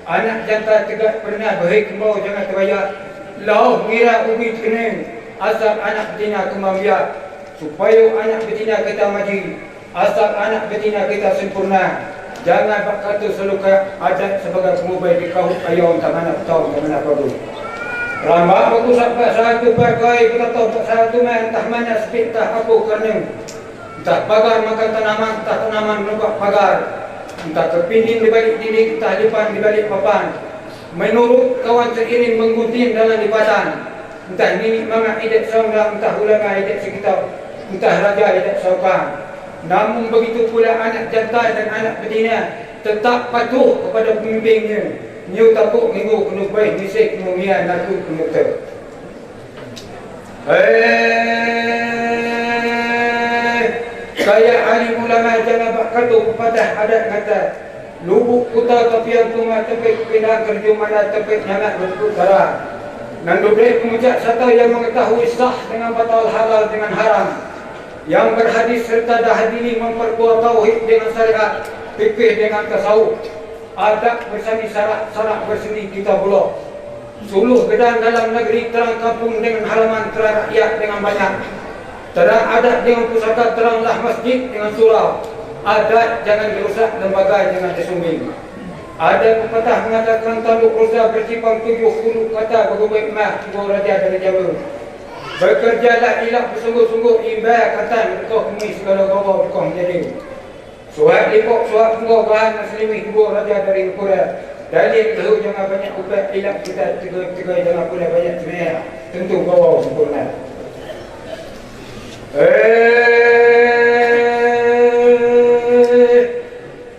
Anak jantan tegak pernah baik kembau jangan terbayar, lau mengira ubi kening asal anak betina kembang biak, supaya anak betina kita maju, asal anak betina kita sempurna. Jangan kata seluka adat sebagai pengubai di kahut ayam tak mana tahu tak mana perlu. Rambak aku sampai satu pakai berkata satu main entah mana sepik entah apa kerana entah pagar makan tanaman, entah tanaman menumpah pagar, entah terpinding di balik dinding, entah lipan di balik papan. Menurut kawan seiring menggunting dalam lipatan, entah nini mama idat saudara, entah ulama idat sekitar, entah raja idat saukan. Namun begitu pula anak jantan dan anak betina tetap patuh kepada pemimpinnya. Nyu tapuk minggu kena baik nisik kemumia naku kena ter. Kaya ahli ulama jangan kata pepatah adat kata lubuk kuta tapian tunga tepik pindah kerja mana tepik nyanak berkut darah. Nandudai pengucap satu yang mengetahui sah dengan batal halal dengan haram, yang berhadis serta dahadiri memperkuat tauhid dengan syariat, fikih dengan tasawuf, adab bersani syarak berseni kita pula. Suluh gedang dalam negeri, terang kampung dengan halaman, terang rakyat dengan banyak. Terang adat dengan pusaka, teranglah masjid dengan surau. Adat jangan dirusak, lembaga jangan disumbing. Ada pepatah mengatakan tanduk rusa bercipang 7 huruf kata bergubik mah Ibu Raja dari Jawa. Bekerjalah ilah bersungguh-sungguh imbah kata kau kumis segala gawa kau menjadi. Suat lipok suat tunggu bahan naslimih Ibu Raja dari Pura. Dalil tahu jangan banyak ubat ilah kita tiga jangan pula banyak sebenarnya. Tentu gawa sempurna.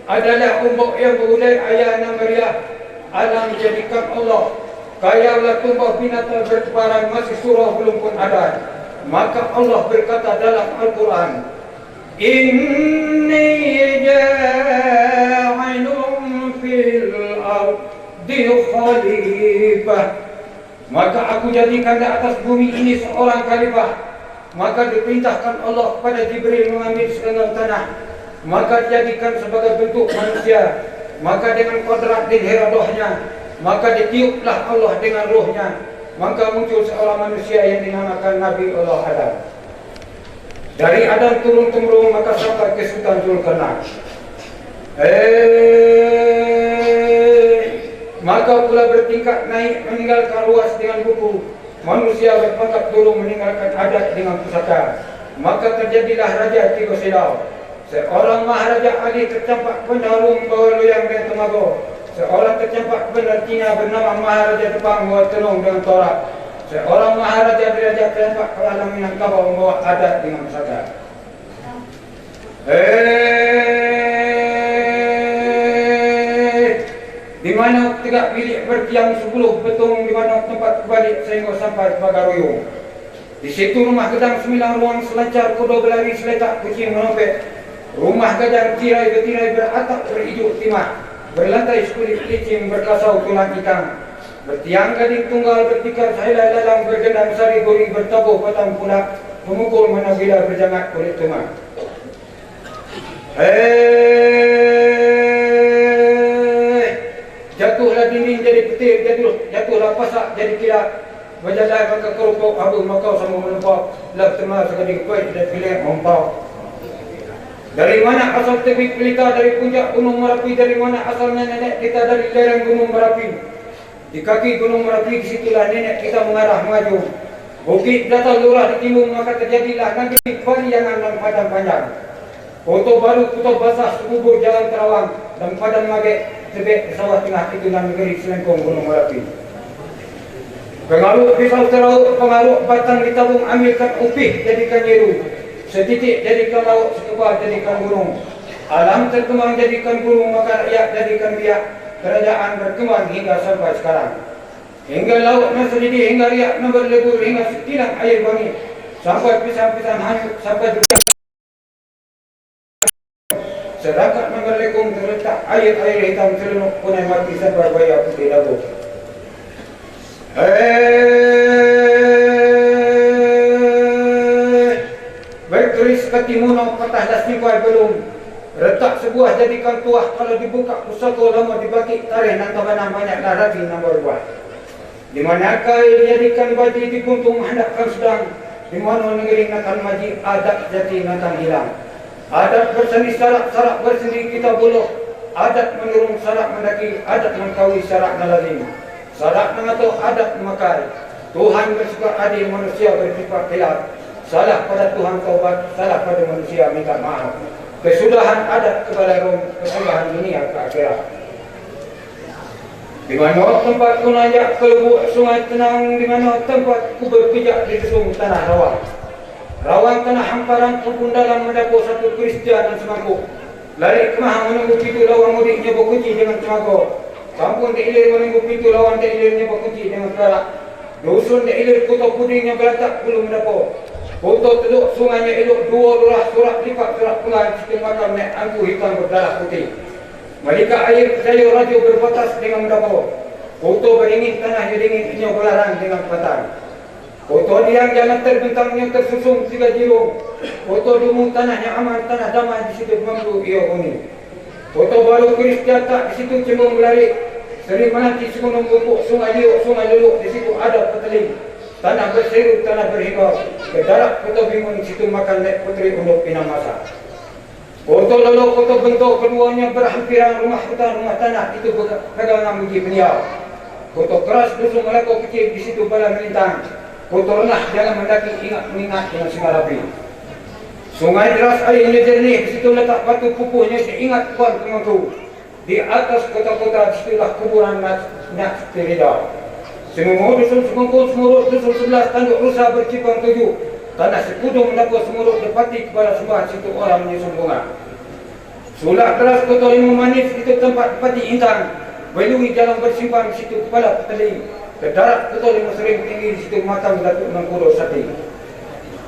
Adalah umbuk yang berulang ayah Maria. Alam dijadikan Allah. Kayalah tumbah binatang bertebaran masih surah belum pun ada. Maka Allah berkata dalam Al-Quran, Inni ja'ilun fil ardi khalifah. Maka aku jadikan di atas bumi ini seorang khalifah. Maka diperintahkan Allah kepada Jibril mengambil segenggam tanah. Maka dijadikan sebagai bentuk manusia. Maka dengan kodrat dan hiradohnya, maka ditiuplah Allah dengan rohnya. Maka muncul seorang manusia yang dinamakan Nabi Allah Adam. Dari Adam turun-temurun maka sampai ke Sultan Zulkarnain. Maka pula bertingkat naik meninggalkan ruas dengan buku. Manusia berpangkat dulu meninggalkan adat dengan pusaka. Maka terjadilah Raja Tiga Silau. Seorang Maharaja Ali tercampak penarung bawa loyang dan temago. Seorang tercampak benar Cina bernama Maharaja Jepang bawa tenung dengan torak. Seorang Maharaja Diraja tercampak ke alam Minangkabau membawa adat dengan pusaka. Di mana tegak bilik bertiang 10 betung di mana tempat kebalik sehingga sampai ke Bagaroyo. Di situ rumah gedang 9 ruang selancar kuda berlari seletak kucing menompet. Rumah gadang tirai bertirai beratap berijuk timah, berlantai kulit licin berkasau tulang ikan. Bertiang gading tunggal bertikar sailai lalang bergendang sari gori bertabuh patang punak memukul manabila berjangat kulit tengah. Jatuhlah dinding jadi petir, jatuhlah pasak jadi kilat. Berjalan maka kerupuk abu makau sama menempau lap temal sekali kuat dan pilih mempau. Dari mana asal tebing pelita dari puncak gunung Merapi, dari mana asalnya nenek kita dari lereng gunung Merapi. Di kaki gunung Merapi disitulah nenek kita mengarah maju. Bukit datang lurah di timur maka terjadilah nanti pariangan dan padang panjang. Foto baru kutub basah sekubur jalan terawang dan padang magek tebek sawah tengah tikunan negeri selengkong gunung Merapi. Pengaruh pisau terauk, pengaruh batang ditabung ambilkan upih jadikan nyeru. Setitik jadikan laut, sekebal jadikan gunung. Alam terkembang jadikan gunung, maka rakyat jadikan biak. Kerajaan berkembang hingga sampai sekarang. Hingga laut menselidih, hingga riak berlebur, hingga setilang air wangi. Sampai pisang-pisang hanyut, sampai dunia. Serakat mengerlekung terletak air-air hitam serenuk punai mati sampai baya putih dagu. Bertulis ketimuno patah das nipai belum. Retak sebuah jadikan tuah, kalau dibuka pusako lama dibagi tarikh nan tabanan banyak larabi nan berbuah. Di manakah dijadikan baji dipuntung hendakkan sedang, di mana negeri nakan maji adat jati nakan hilang. Adat berseni sarak bersendiri kita buluh, adat menurung sarak mendaki, adat mengkawi sarak nalazim. Sarak mengatur adat memakai. Tuhan bersikap adil, manusia bersifat khilaf. Salah pada Tuhan taubat, salah pada manusia minta maaf. Kesudahan adat kepada Rom, kesudahan dunia ke akhirat. Di mana tempat ku najak ke lubuk sungai tenang, di mana tempat ku berpijak di desung tanah rawang. Rawang tanah hamparan pun dalam mendapur satu Kristian dan semangkuk. Lari kemah menunggu pintu lawang mudiknya berkunci dengan semangkuk. Kampung diilir menunggu pintu lawang diilirnya berkunci dengan perak. Dusun diilir kutub pudingnya belatak belum mendapur. Foto teluk sungainya elok, dua lurah surat lipat surat pengal sistem makam nek angku hitam berdarah putih. Malika air sayur rajo berbatas dengan mendapur. Foto beringin tanah dingin inyok belarang dengan patang. Foto diang jalan terbentangnya tersusung tiga jirung. Foto dumung tanahnya aman, tanah damai di situ mampu ia huni. Foto baru Kristian tak di situ cembung berlari. Sering menanti segunung bukuk sungai liuk, sungai leluk di situ ada peteling. Tanah berseru, tanah berhibau. Kedarak foto bingung situ makan nek putri untuk pinang masa. Foto lalu foto bentuk keduanya berhampiran rumah hutan, rumah tanah itu pegangan muji beliau. Foto keras dusun melako kecil di situ bala melintang. Foto renah jangan mendaki ingat mengingat dengan singarapi. Sungai deras airnya jernih di situ letak batu pupuhnya diingat kuat pengangku. Di atas kota-kota disitulah kuburan Nak Tirida. Semua dusun semangkuk semurut dusun 11 tanduk rusa bercipang 7. Tanah sekudung mendapur semurut depati kepala sembah situ orang menyusun bunga. Sulak keras kota Limau Manis itu tempat depati intang. Belui jalan bersimpan situ kepala peteli. Kedarat kota Limau Sering tinggi di situ makam Datuk Mangkudo Sati.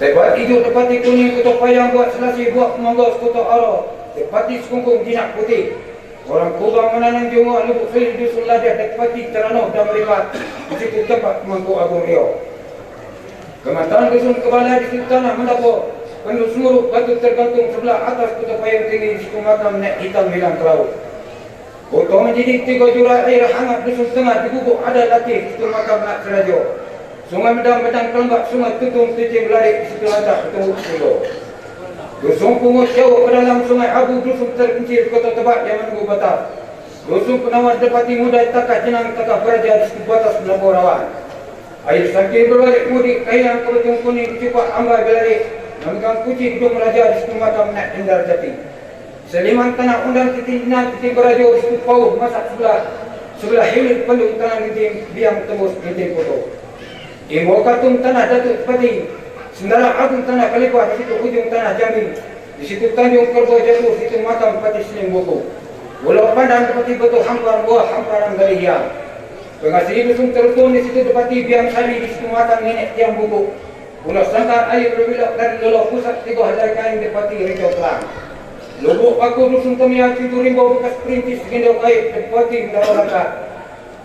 Tebat hijau depati kuning kota Payang buat selasi buat pemanggos kota Aro. Depati sekungkung jinak putih. Orang Kubang menanam jumlah lubuk sulit dusun Ladah depati Teranoh dan Meripat di situ tempat Mangku Agung Rio. Kemantan dusun Kebala di situ tanah mendapur penuh semuruk batu tergantung sebelah atas kota Payang tinggi di situ makam nek hitam hilang ke laut. Kota menjadi 3 jurang air hangat dusun tengah di gubuk ada latih di situ makam Nak Serajo. Sungai Medang kelembak sungai Tutung Tijing Belarik di situ ada Tutung Silo. Dusun Pungut jauh ke dalam sungai Abu dusun terpencil kota Tebak yang menunggu batas. Dusun Penawar depati Mudai Takah Jenang Takah Beraja di situ batas Melampau Rawan. Air sangkir berbalik mudik kayang ke Betung Kuning cepat ambai berlari memegang kunci gedung raja di situ makam Nak Indar Jati. Seliman tanah undang titik Berajo di situ pauh masak sebelah hilir peluk tanah nitim biang tembus nitim foto. Imbo Katung tanah Datuk Pati. Sendara Agung tanah Kalipah di situ ujung tanah Jambi. Di situ Tanjung Kerbau jatuh di situ makam Pati Selim Boko. Pulau Padang depati betul hampar buah hamparan Galihia. Pengasih dusun Tertun di situ depati Biang Sari di situ makam Nenek Tiang Boko. Pulau Sangkar air berbelok dari Lolo Pusat 3 helai kain depati Rijau Kelang. Lubuk Paku dusun Temia Citu Rimau bekas perintis gendong air depati Mendara Langkat.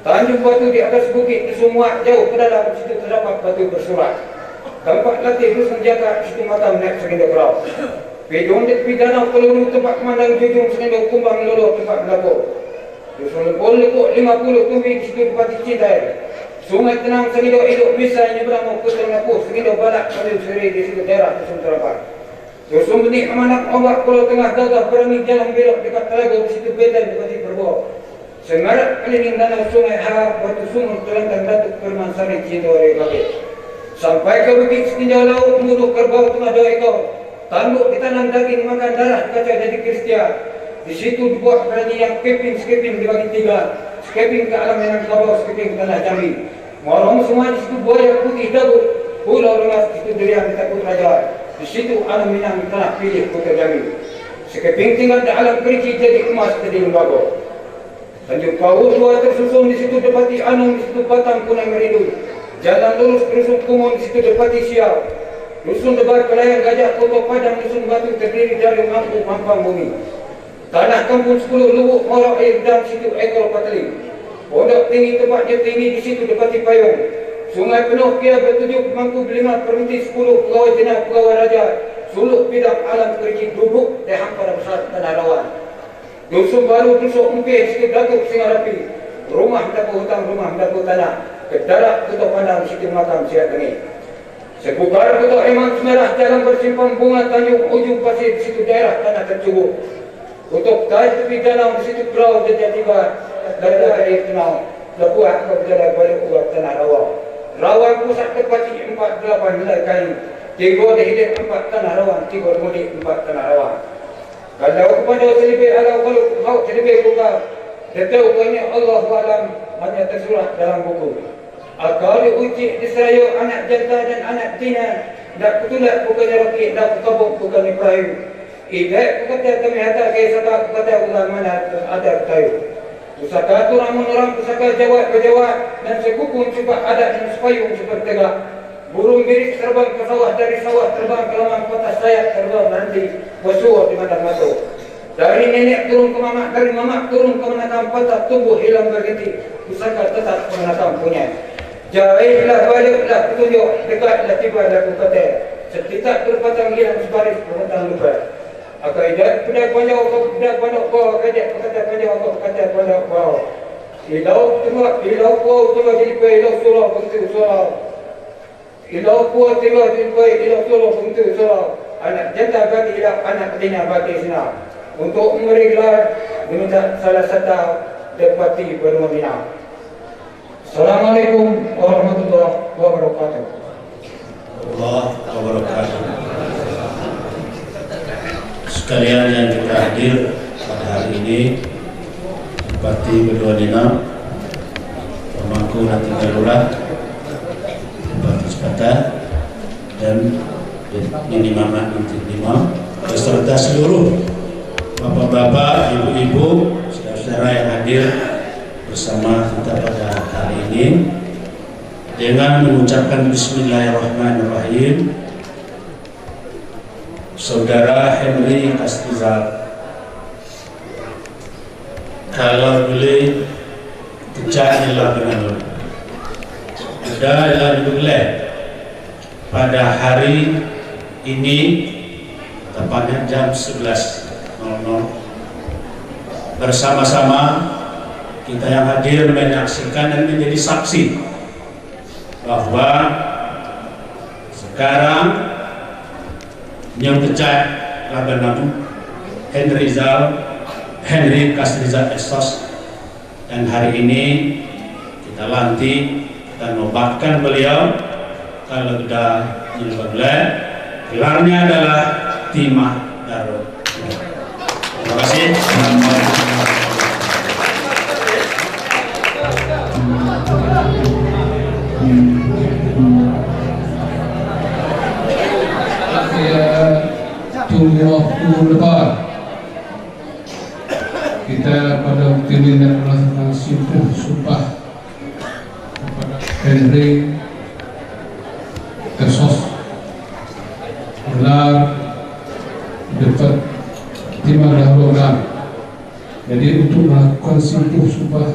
Tanjung batu di atas bukit di semua jauh ke dalam, di situ terdapat batu bersurat. Tempat latih dusun jaga, di situ makam naik Segindo Kerau. Pidong di tepi danau peluru tempat memandang jujung Segindo Kumbang Lolo tempat melapor. Dusun Lepol Lekuk 50 tumbi di situ Bupati Cintai. Sungai Tenang Segindo Elok Bisa nyeberang ke Melapor Segindo Balak Kalil Seri di situ daerah Dusun Terapan. Dusun Benih Amanat Ombak Pulau Tengah Gagah berani jalan belok dekat Telaga di situ Bedan Bupati Perbawa. Sengarak keliling danau Sungai Har Batu Sumur Kelantan Datuk Permansari Cindore Babit. Sampai ke bukit setinjau laut Muruh Kerbau Tengah 2 ekor. Tanduk ditanam daging makan darah kaca jadi Kristian. Di situ dibuat berani yang skeping dibagi 3. Skeping ke alam Minangkabau, skeping ke tanah Jambi. Ngorong semua di situ buaya putih dagu. Pulau Rengas di situ Durian di Takut Raja. Di situ alam Minang tanah pilih Kota Jambi. Skeping tinggal di alam Keriki jadi emas jadi lembaga. Tanjung Pau 2 tersusun di situ Depati Anung, di situ Batang Punai Merindu. Jalan lurus Dusun Kumun di situ Depati Siau. Dusun Debat Pelayan Gajah Koto Padang Dusun Batu terdiri dari Mampu Mampang Bumi. Tanah Kampung 10 Lubuk Morak Air dan situ Ekor Pateli. Pondok tinggi tempatnya tinggi di situ Depati Payung. Sungai penuh Kia bertujuh Mampu Belima Permiti 10 Pegawai Jenah Pegawai Raja. Suluk Bidang Alam Kerji Dubuk Dehang pada Besar Tanah Rawan. Dusun Baru Dusuk Empih situ Datuk Singarapi. Rumah Dapur Hutang Rumah Dapur Tanah. Kedarak Ketua Pandang situ Makam Siat Tengih. Sepukar Ketua Emang Semerah Jalan Bersimpan Bunga Tanjung Ujung Pasir di situ daerah Tanah Tercubuk. Untuk kait tepi danau di situ Pulau Jatiba Dada Air Tenau. Lepuat ke berjalan balik ubat Tanah Rawa. Rawan pusat Depati 48 Nilai Kayu. Tiga Dehilir 4 Tanah Rawan. Tiga Mudik 4 Tanah Rawan. Kalau kepada selebih alam kalau kau selebih buka. Tetap banyak Allah Alam hanya tersurat dalam buku. Akali uji diserayu anak jantan dan anak tina. Tak ketulat bukannya rakit, tak kekabuk bukannya perahu. Ibaik kata kami hantar ke saka kata ulang mana ada kayu. Pusaka tu ramun orang pusaka jawab dan sekukun cuba adat dan sepayung seperti tegak. Burung birik terbang ke sawah, dari sawah terbang ke lamang patah sayap terbang nanti bersuara di mata mata. Dari nenek turun ke mamak, dari mamak turun ke menakam patah tumbuh hilang berhenti. Pusaka tetap menakam punya. Jahitlah baliklah petunjuk dekatlah tibalah kata. Setiap berpatang hilang sebaris berhentang lupa. Akaidat pedang panjang pedang pandok kau kajak kata panjang kau kata pandok kau. Ilau kau tiba jadi pe ilau surau bentuk surau. Ilau kau tiba jadi pe ilau surau bentuk surau. Anak jantan bagi ilau anak dina bagi sina. Untuk mereglar diminta salah satu Depati Benua Minang. Assalamualaikum warahmatullahi wabarakatuh. Allah wabarakatuh. Sekalian yang kita hadir pada hari ini, Bupati Benua Minang, Pemangku Nanti Lurah, Bupati Sepata, dan Nini Mama Nanti Lima, beserta seluruh bapak-bapak, ibu-ibu, saudara-saudara yang hadir bersama kita pada hari ini, dengan mengucapkan Bismillahirrahmanirrahim. Saudara Henry Kastizal, kalau boleh terjadilah dengan ada yang pada hari ini tepatnya jam 11.00 bersama-sama kita yang hadir menyaksikan dan menjadi saksi bahwa sekarang yang pecah laban nama Henry Kastizal Estos, dan hari ini kita lantik dan nobatkan beliau kalau sudah dilakukan gelarnya adalah Timah Darul. Terima kasih. Tunggu waktu depan kita pada waktu ini melaksanakan simpuh sumpah kepada Henry Estos gelar dapat Timah Darul. Jadi untuk melakukan simpuh sumpah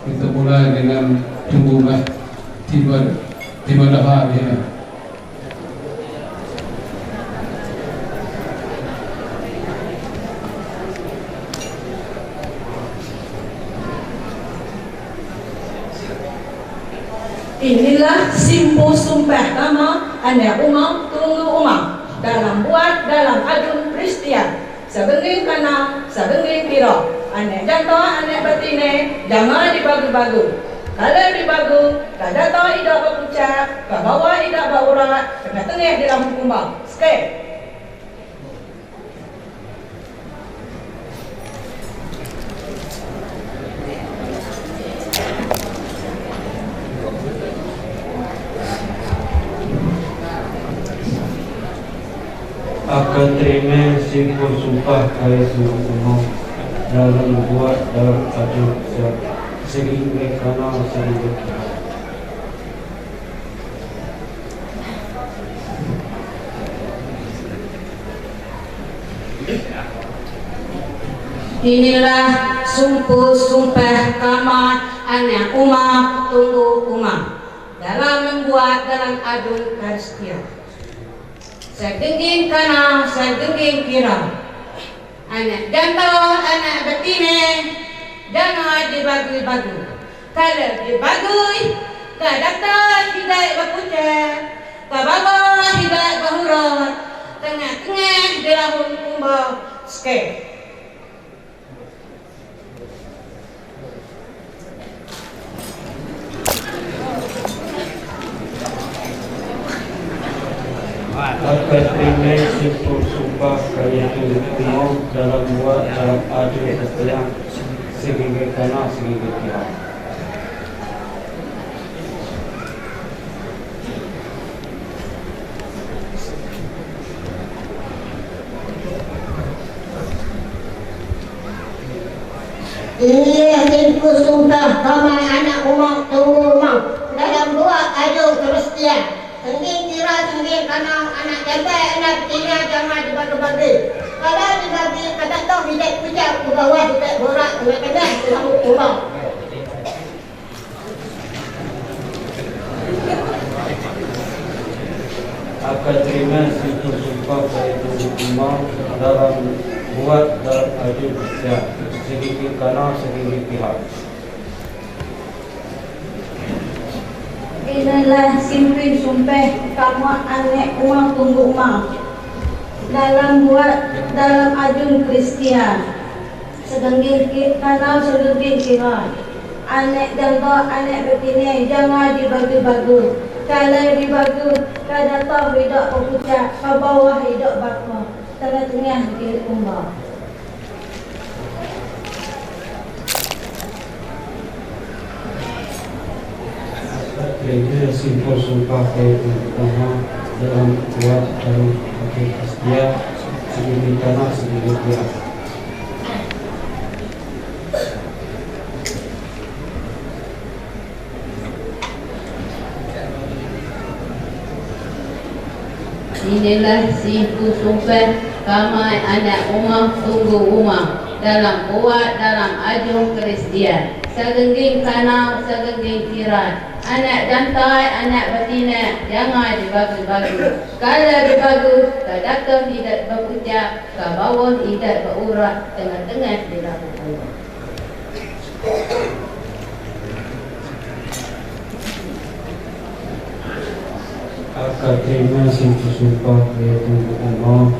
Kita mulai dengan tunggu tiba dah hari ini. Inilah simbol sumpah nama anak umam tunggu umam dalam buat dalam adun Kristian sebenging kanan sebenging kira anak jantan anak batine jangan dibagi-bagi kalau dibagi kada tahu idak berpucat ke bawah idak berurat kena tengah di dalam kumbang sikit. Akan terima simbol sumpah kaya umum dalam buat dalam adun sehingga kanan sehingga kiri. Inilah sumpah kama anak umam tunggu umam dalam membuat dalam adun Kristian. Segengging kanan, segengging kira. Anak jantan, anak betina, jangan dibagi-bagi. Kalau dibagi, kadang-kadang tidak berpucat, ke bawah tidak berurat, tengah-tengah di dalam kumbang sikit. Akan terima simbol sumpah kaya umum dalam buat dalam adun Kristian sehingga kanan sehingga kiri. Inilah simbol sumpah kama anak umam tunggu umam dalam buat adun Kristian. Sengging kira, sengging kanan, anak jantan, anak betina jangan dibagi-bagi. Kalau dibagi, kadang tahu tidak pucat ke bawah, tidak borak, tengah-tengah dalam kumbang. Akan terima simbol sumpah kaya umum dalam buat dalam adun Kristian sehingga kanan sehingga kiri. Inilah simbol sumpah kamu anak umam tunggu umam dalam buat dalam adun Kristian segengging kanan segengging kiri anak jantan anak betina jangan dibagi-bagi kalau dibagi kadang tahu hidup berpucat ke bawah hidup bakar tengah-tengah di kumbang. Ini simbol sumpah kaya umum dalam buat dalam adun Kristian sehingga kanan sehingga kiri. Inilah simbol sumpah kama anak umam tunggu umam dalam buat dalam adun Kristian segengging kanan segengging kiri anak jantan anak betina jangan dibagi-bagi. Kalau dibagi, kadang-kadang tidak berpucat, ke bawah tidak berurat, tengah-tengah tidak berurat. Akan terima simbol sumpah kaya umum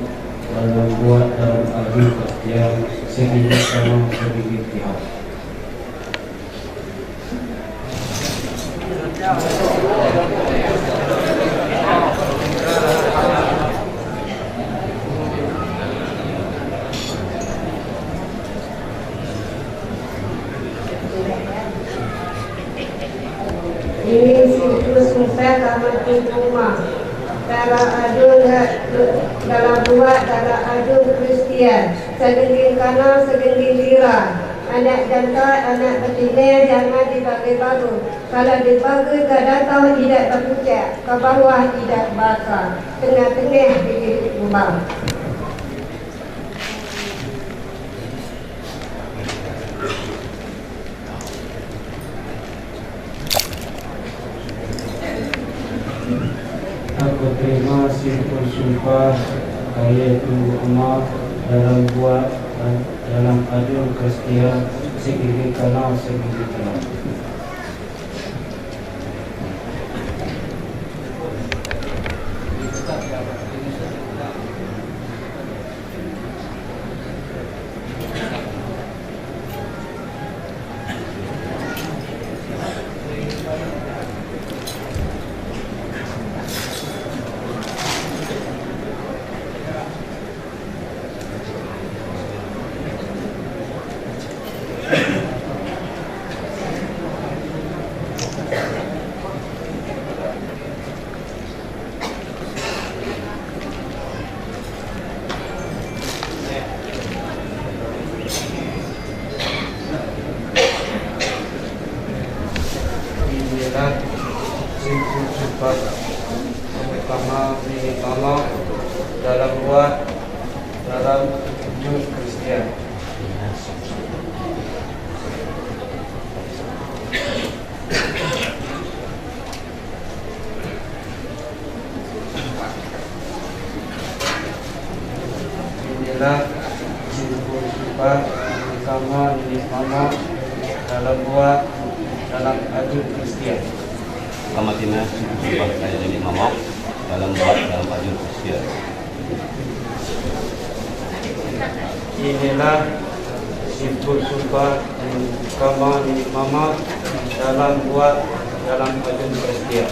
dalam buat dalam adun Kristian sehingga kanan sehingga kiri. Ini simbol sumpah kama tunggu umam dalam adun dalam buat dalam adun Kristian segengging kanan segengging kiri anak jantan anak betina jangan dibagi-bagi. Kalau dibagi kadang tahu tidak berpucat ke bawah tidak bakar tengah-tengah di kumbang. berterima simpul sumpah kaya tunggu emak dalam buat dalam adu Kristian segigi kanal segigi kanal. Inilah simpul sumpah pertama dalam buat dalam hidup Kristian. Inilah simpul sumpah pertama dalam buat dalam adu Kristian. Kamatina sumpah kaya ini mamok dalam buat dalam adu Kristian. Inilah simpul sumpah kama ini mama dalam buat dalam adu Kristian.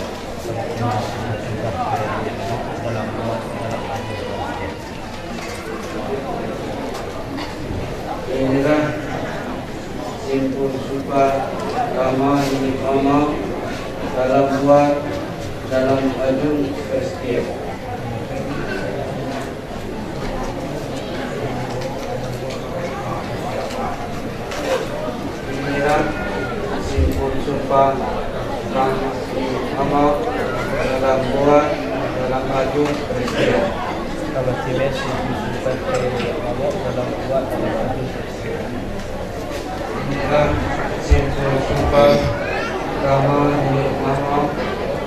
Inilah simpul sumpah kama ini mama dalam buat dalam adu Kristian. Inilah simpul sumpah kama ini mama dalam buat dalam adu Kristian. Kalau tidak simpul sumpah kama dalam buat dalam adu Kristian. Inilah simpul sumpah kama ini mama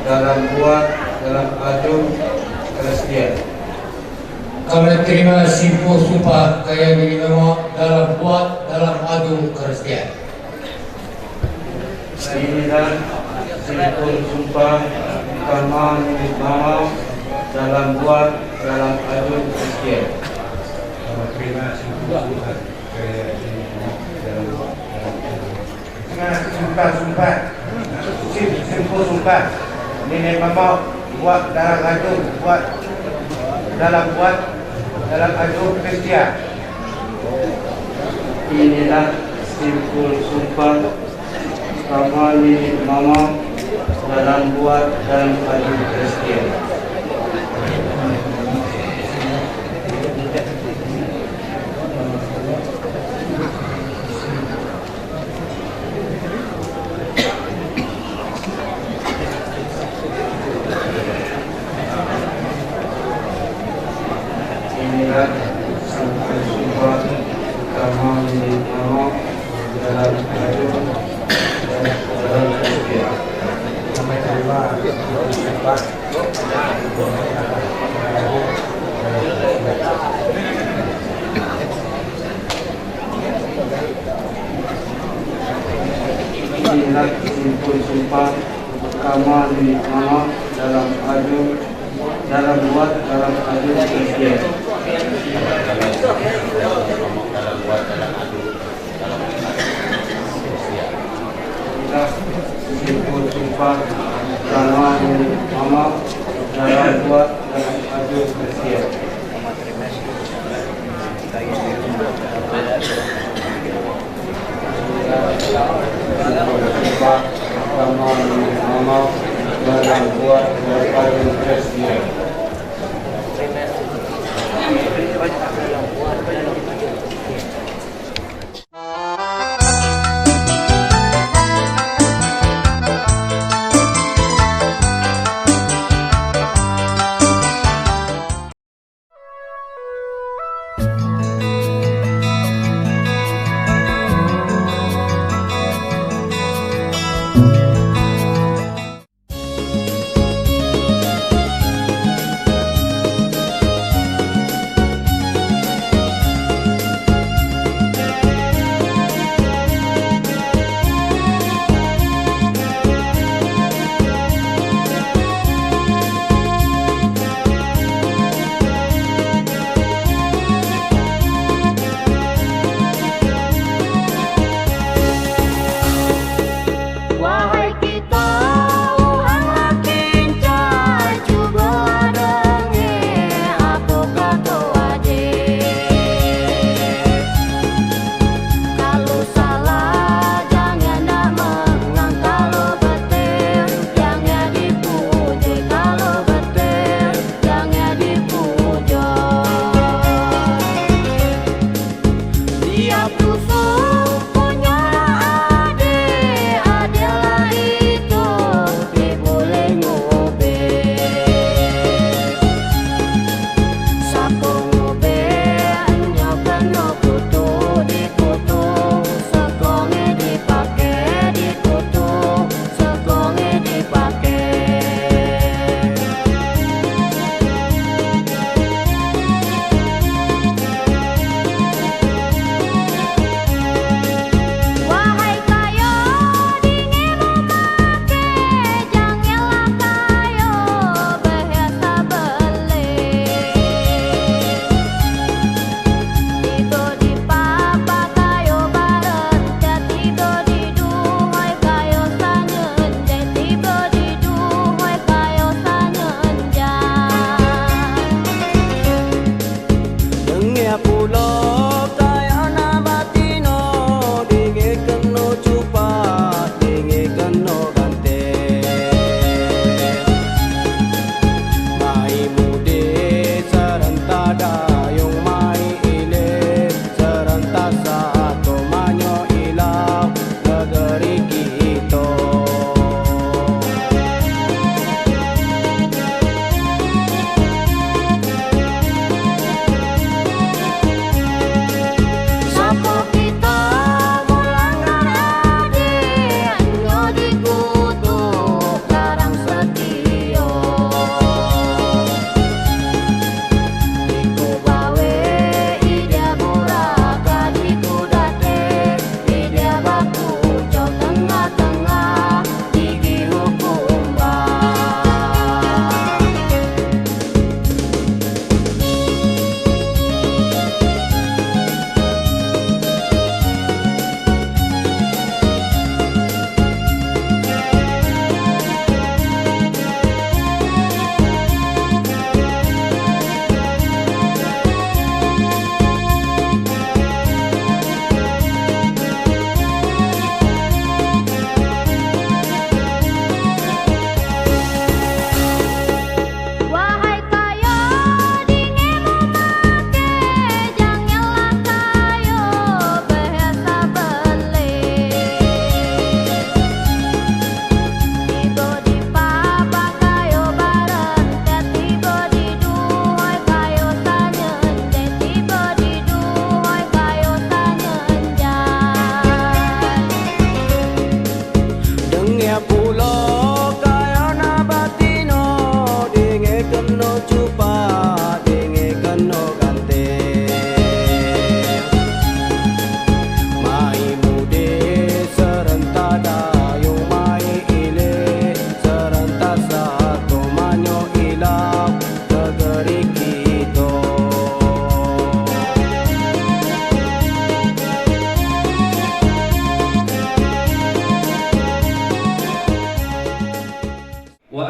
dalam buat dalam adu Kristian. Kami terima simpul sumpah kaya diri mama dalam buat dalam adu Kristian. Inilah simpul sumpah kama ini mama dalam buat dalam adu Kristian. Kami terima simpul sumpah kaya diri mama dalam buat dalam adu Kristian. Simpul sumpah nenek mama buat dalam adu Kristian. Inilah simpul sumpah kama ini mama dalam buat dalam adu Kristian. Inilah simpul sumpah kama ini mama dalam adu Kristian. Kami terima sumpah inilah simpul sumpah kama ini mama dalam adu dalam buat dalam adu Kristian. Inilah simpul sumpah kama ini mama dalam buat dalam adu Kristian. Sumpah kama ini mama dalam buat dalam adu Kristian.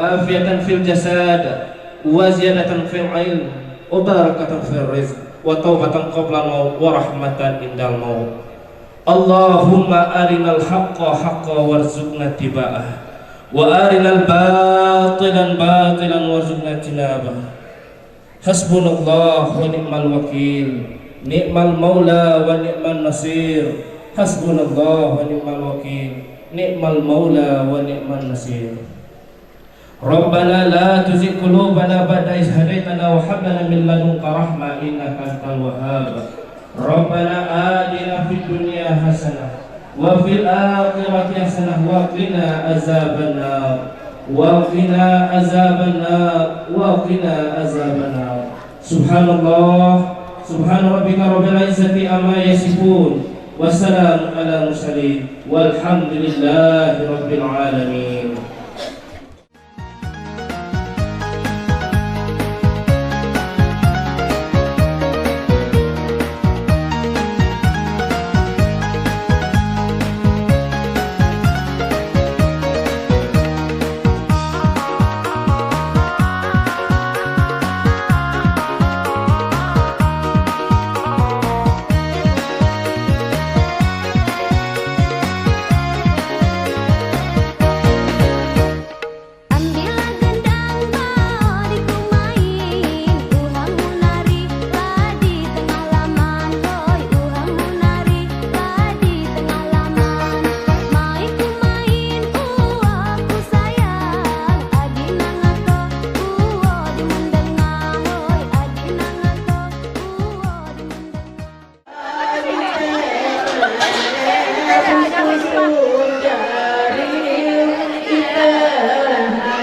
وعافية في الجسد وزيادة في العلم وبركة في الرزق وتوبة قبل الموت ورحمة عند الموت. اللهم أرنا الحق حقا وارزقنا اتباعه وأرنا الباطل باطلا وارزقنا اجتنابه. حسبنا الله ونعم الوكيل نعم المولى ونعم النصير. حسبنا الله ونعم الوكيل نعم المولى ونعم النصير. ربنا لا تزغ قلوبنا بعد إذ هديتنا وهب لنا من لدنك رحمة إنك أنت الوهاب. ربنا آتنا في الدنيا حسنة وفي الآخرة حسنة وقنا عذاب النار وقنا عذاب النار وقنا عذاب النار. سبحان الله سبحان ربك رب العزة عما يصفون والسلام على المرسلين والحمد لله رب العالمين. Oh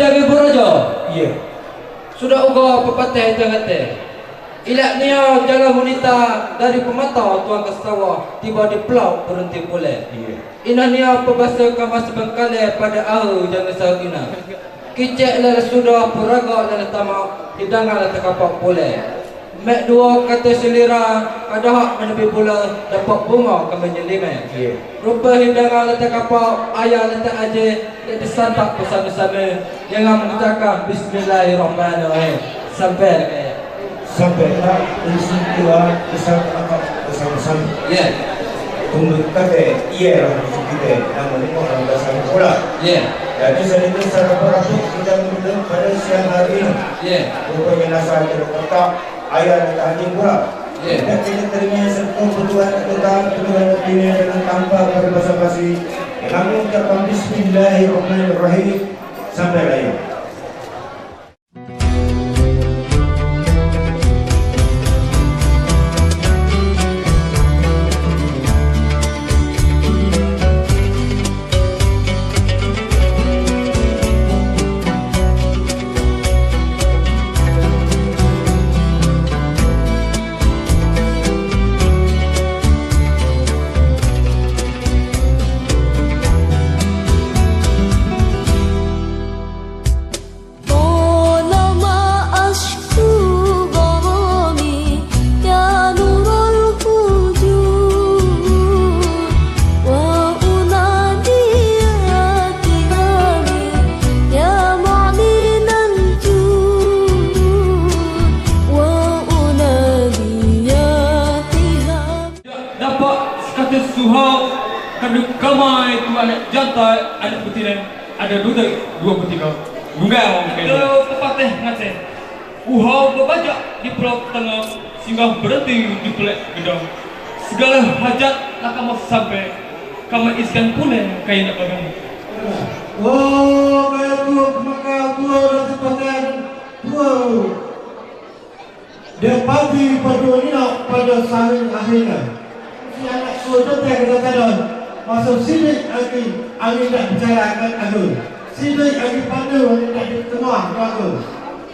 Jaga Burajo. Iya. Sudah uga pepatah jangan teh. Ilak nia jaga wanita dari pemata tuan ke sawah tiba di pelau berhenti pulih. Iya. Ina nia pebasa kamas bengkale pada ahu jangan sahina. Kicek lala sudah puraga dan tamak hidangan lala tekapak pulih. Mek dua kata selera ada hak menepi pula dapat bunga ke menyelimai. Yeah. Rupa hidangan letak kapal ayah letak aja letak santap bersama-sama jangan mengucapkan Bismillahirrahmanirrahim sampai sampailah istilah bersama-sama. Ya. Untuk kata ia lah kita namanya orang dasar pula. Ya. Jadi selain itu secara berapa kita mengenal pada siang hari ini. Ya. Rupanya nasihat terkotak ayat anjing pula. Dan kita terima serta kebutuhan tentang tujuan dunia dengan tanpa berbasa-basi. Kami ucapkan Bismillahirrahmanirrahim sampai raya. Kamai tu anak jantai, anak betina, ada dua betina. Tunggal itu pepatah ngate. Uhau berbajak di pulau tengah singgah berhenti di pelek gedang. Segala hajat nak kamu sampai, kamu iskan pula kaya nak bagang. Oh, kaya tua maka tua dan tempatan tua. Dia pagi pada ini pada saling akhirnya. Si anak tua tu tak kata masuk sini lagi tak bicarakan aku. Sini lagi pandu tak di tengah aku.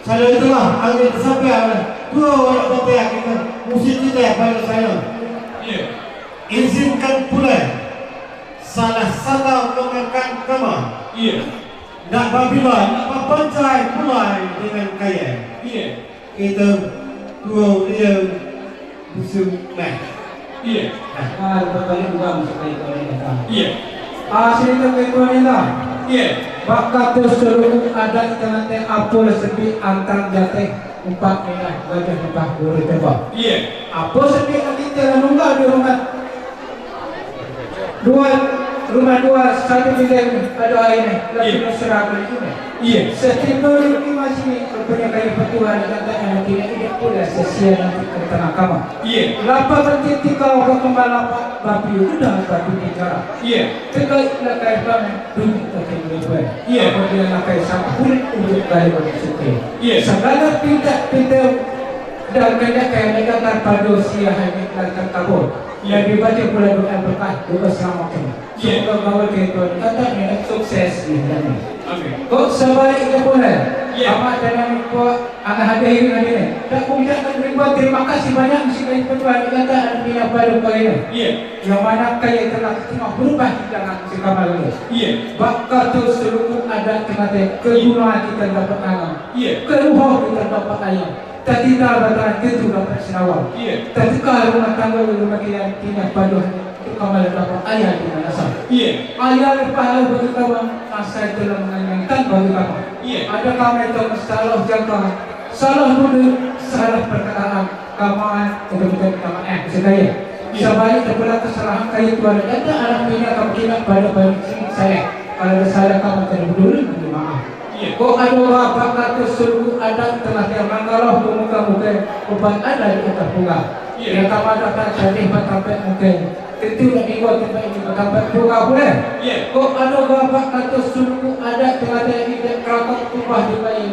Saya di tengah lagi sampai dua orang topik kita mesti tidak pada saya. Izinkan pula salah satu kemakan kama. Nak Babylon, nak pancai pula dengan kaya. Kita dua dia musuh mat. Bertanya bukan sekali kali datang. Cerita kekuatan lah. Bakal seluruh adat nanti apa sepi antar jatuh 4 minat gajah 40 coba. Apa sepi nanti kita nunggu di rumah. Dua rumah dua satu bilik pada airnya lalu serah beli Iya. setiap ini masih punya kayu petuan dan tidak pula sesia nanti ke tengah kamar. Iya. Lapa bertitik kau ke kembali lapa bapi udah bapi bicara. Iya. Tegak nak kayu kami duduk tak boleh. Iya. Kemudian nak kayu sampai kulit untuk kayu bersukai. Iya. Segala pindah dan kena kayu mereka tanpa dosia hanya dan kabur. Yang dibaca pula doa berkah doa selamatkan. Semoga bawa ke Tuhan kata yang sukses di dalam. Amin. Kau sebaliknya boleh. Amat dan kau akan hadir hari ini. Tak mengucapkan terima kasih banyak sekali Tuhan kata dan bina baru kau ini. Yang mana kaya telah tengah berubah di dalam sekamal ini. Bakal tu seluruh adat tengah kegunaan kita dapat alam. Keruhah kita dapat ayam. Tadi dah bataran tentu dapat senawang. Tadi kalau rumah tangga rumah kita tidak paduh kamal dapat ayah di mana sah. Ayah lepas bagi kawan asal telah mengayankan bagi kawan. Ada kami itu salah jaga, salah dulu, salah perkataan, kawan untuk kawan sedaya. Sebalik terbelah kesalahan kaya Tuhan ada anak punya kemungkinan pada saya. Kalau salah kamu terdulu minta maaf. Kau ada apa kata seluruh adat telah termanggalah muka-muka obat ada di atas bunga. Yang kamu dapat jadi bertampak mungkin. Tentu nak dibuat tempat ini bertampak bunga boleh. Kau ada apa kata seluruh adat telah tidak kerabat tumpah di bayi.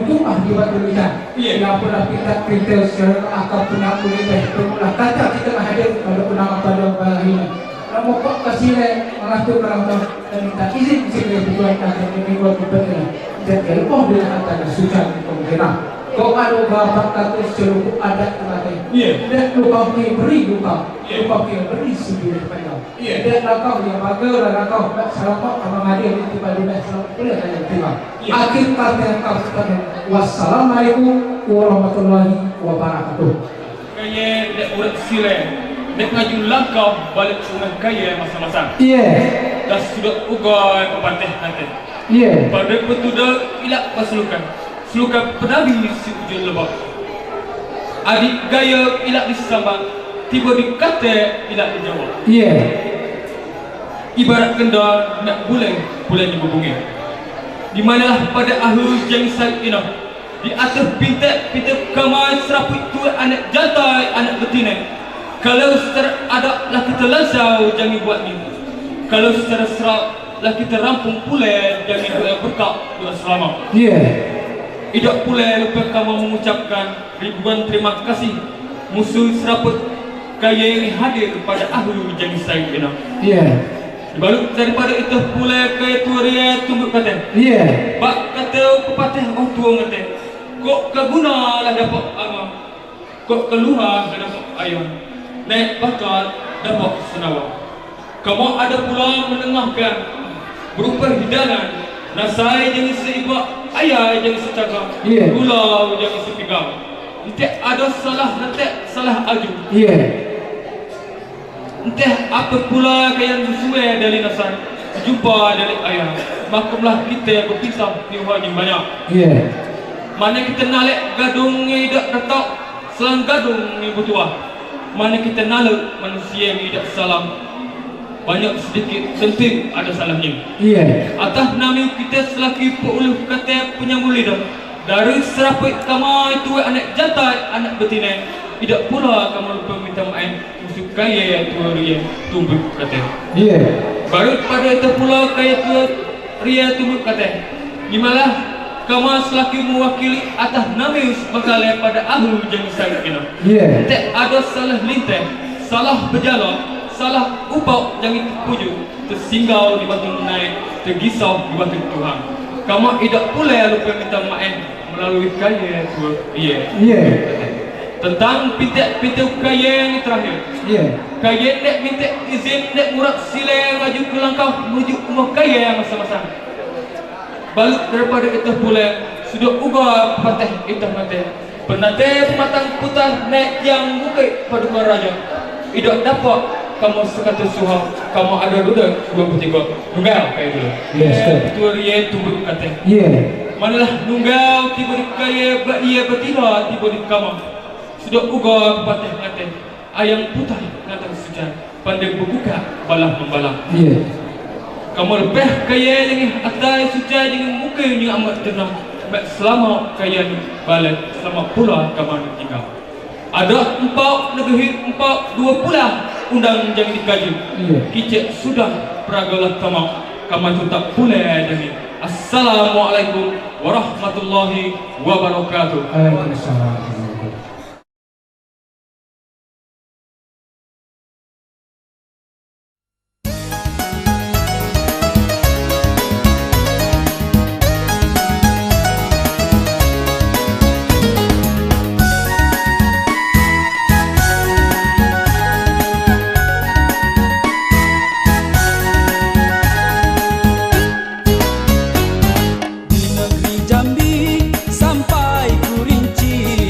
Tumpah di batu lisan. Yang pula kita secara akal pernah boleh bermula kata kita hadir pada penang pada bahagian. Namun kok kasihlah mengatur kerana dan minta izin segera berbuat dan dibuat kebenaran dan ilmu dengan kata suci kemungkinan. Kau ada bapak kata seluruh adat kematian. Dan lupa kau beri lupa kau beri sebiar pada. Dan lakau yang bagai lakau selamat sama hadir di tempat dunia selamat boleh tanya terima. Akhir kata yang kau sekalian. Wassalamualaikum warahmatullahi wabarakatuh. Kaya dek urat sila. Dek ngaju langkah balik dengan kaya masa-masa. Dan sudah ugai pepatih nanti. Pada petudah ilak paslukan. Selukan penabi si ujung lebak. Adik gaya ilak disambang. Tiba di kata ilak dijawab. Ibarat kendal nak bulan dibubungi. Di manalah pada akhir jang saya ini. Di atas pintak kamar seraput tua anak jantai anak betina. Kalau secara ada lah kita lansau jangan buat ni. Kalau secara serap lah kita rampung pula jangan doa berkah doa selamat. Tidak pula lupa kamu mengucapkan ribuan terima kasih musuh seraput kaya yang hadir pada akhir jangan saya ini. Baru daripada itu pula kaya tuaria tunggu kata. Bak kata pepatih orang tua kata. Kok keguna lah dapat amal. Kok keluar lah dapat ayam. Naik bakal dapat senawang. Kamu ada pula menengahkan berupa hidangan. Nasai jangan seiba, ayah jangan secakap, pulau jangan sepigang. Nanti ada salah aju. Nanti apa pula yang sesuai dari nasai, jumpa dari ayah. Makamlah kita berpisah tiuh yang banyak. Mana kita nalek gadung yang tidak datak, selang gadung yang bertuah. Mana kita nalek manusia yang tidak salam, banyak sedikit tentu ada salahnya. Atas nama kita selagi peuluh kata penyambung lidah dari seraput kamu itu anak jantai anak betina. Tidak pula kamu lupa minta maaf musuh kaya tua ria tumbuh kata. Baru pada itu pula kaya tua ria tumbuh kata. Dimalah kamu selagi mewakili atas nama bakal pada akhir jangan saya kena. Tak ada salah lintah, salah berjalan, salah upau jangan terpuju, tersinggau di batu naik, tergisau di batu Tuhan. Kamu tidak pula lupa minta maaf melalui kaya tua dia. Tentang pintu kaya yang terakhir. Kaya nak minta izin nak murat sila maju ke langkah menuju rumah kaya yang masa-masa. Balik daripada itu pula sudah ubah patah itu mati. Penate pematang putar naik yang bukit paduka raja. Tidak dapat kamu sekata suha kamu ada duda 23 nunggal kayak dulu. Itu dia tubuh kata. Manalah nunggal tiba di kaya ia betina tiba di kamu. Sudah ubah patah mati. Ayam putih nanti sujan pandai berbuka balah membalah. Kamu lebih kaya dengan atai suci dengan muka yang amat tenang. Baik selama kaya ni balik selama pula kamu tinggal. Ada 4 negeri 2 pula undang jangan dikaji. Kita sudah peragalah tamak. Kamu tu tak boleh dengan. Assalamualaikum warahmatullahi wabarakatuh. Waalaikumsalam. Jambi sampai Kurinci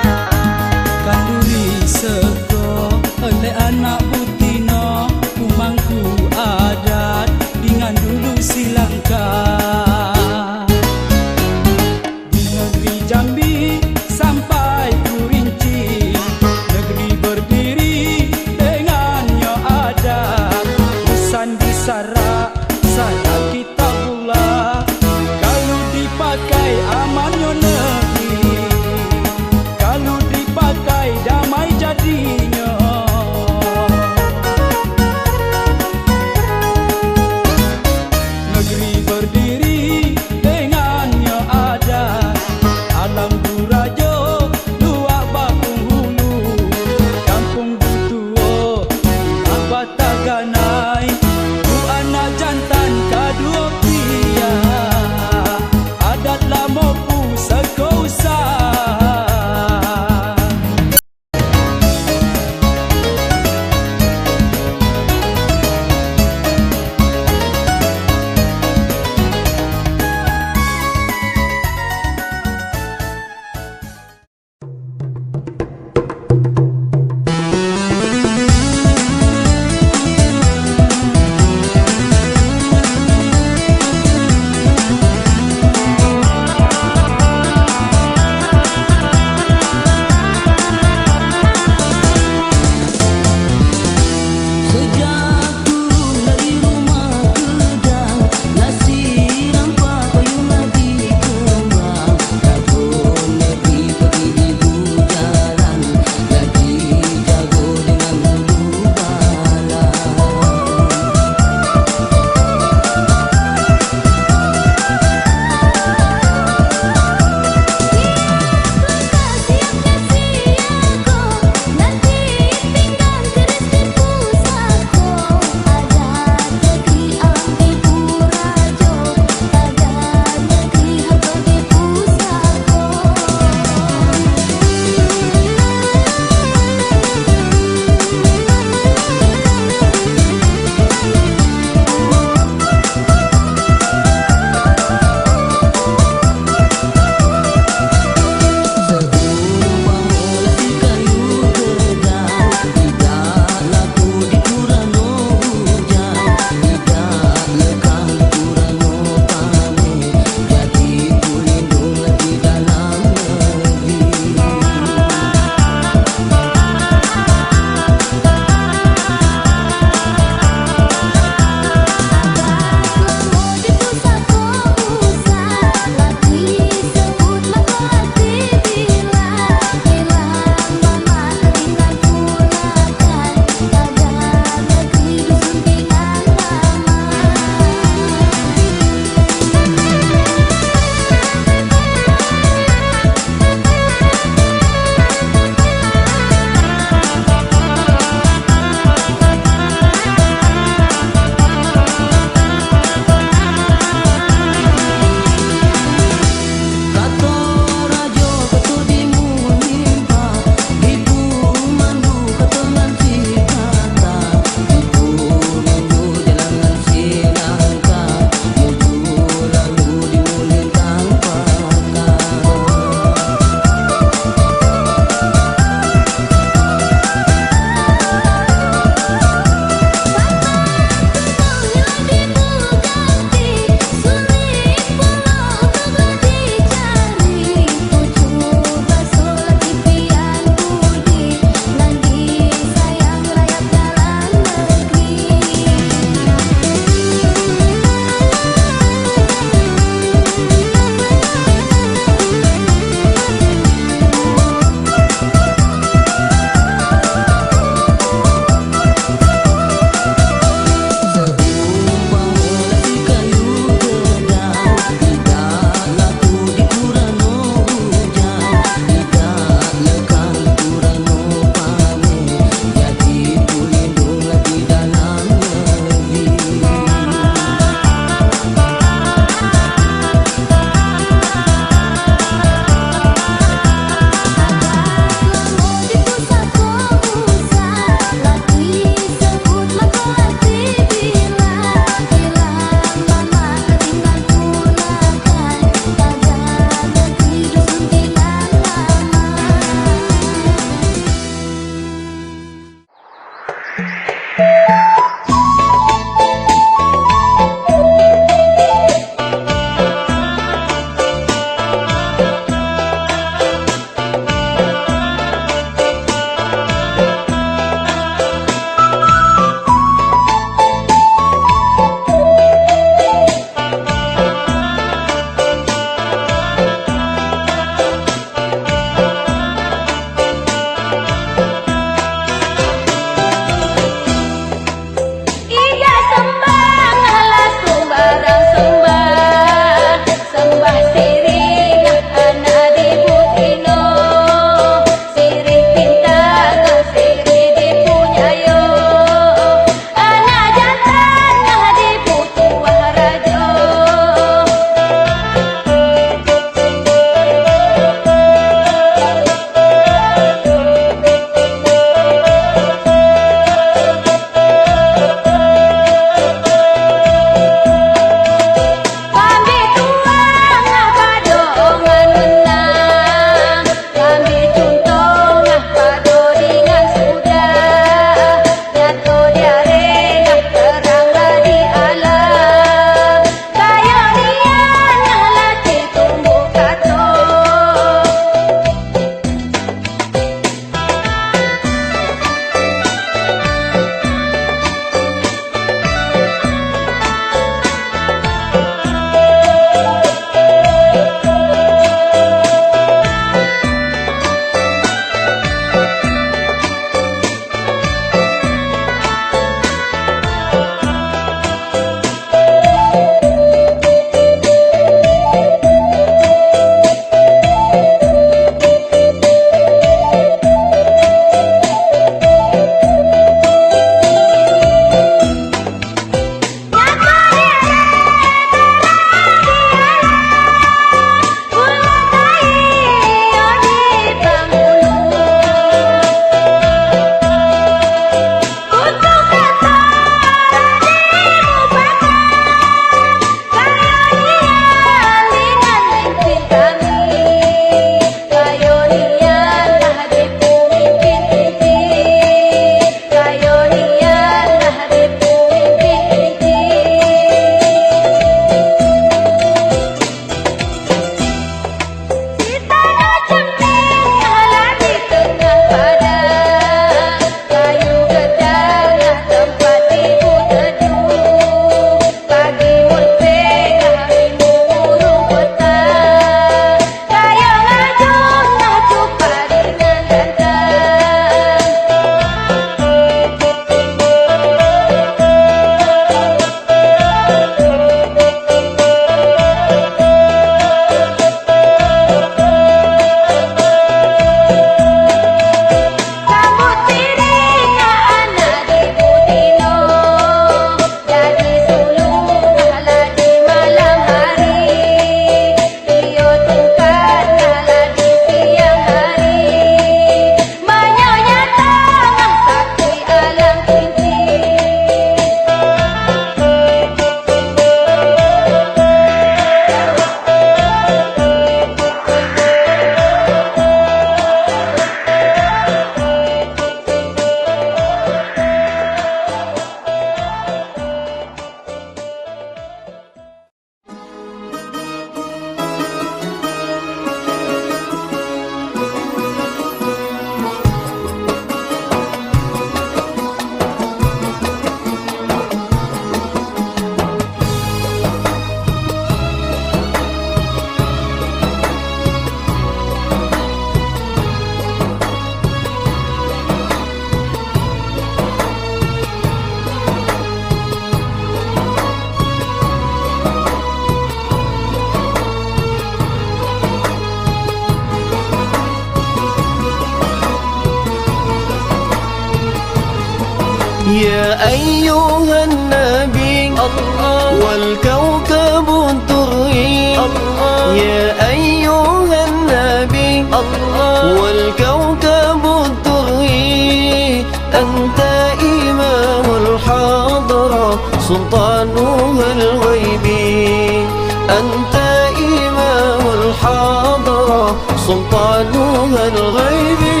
أيها النبي الله والكوكب الدري الله يا أيها النبي الله والكوكب الدري أنت إمام الحضرة سلطانها الغيبي أنت إمام الحضرة سلطانها الغيبي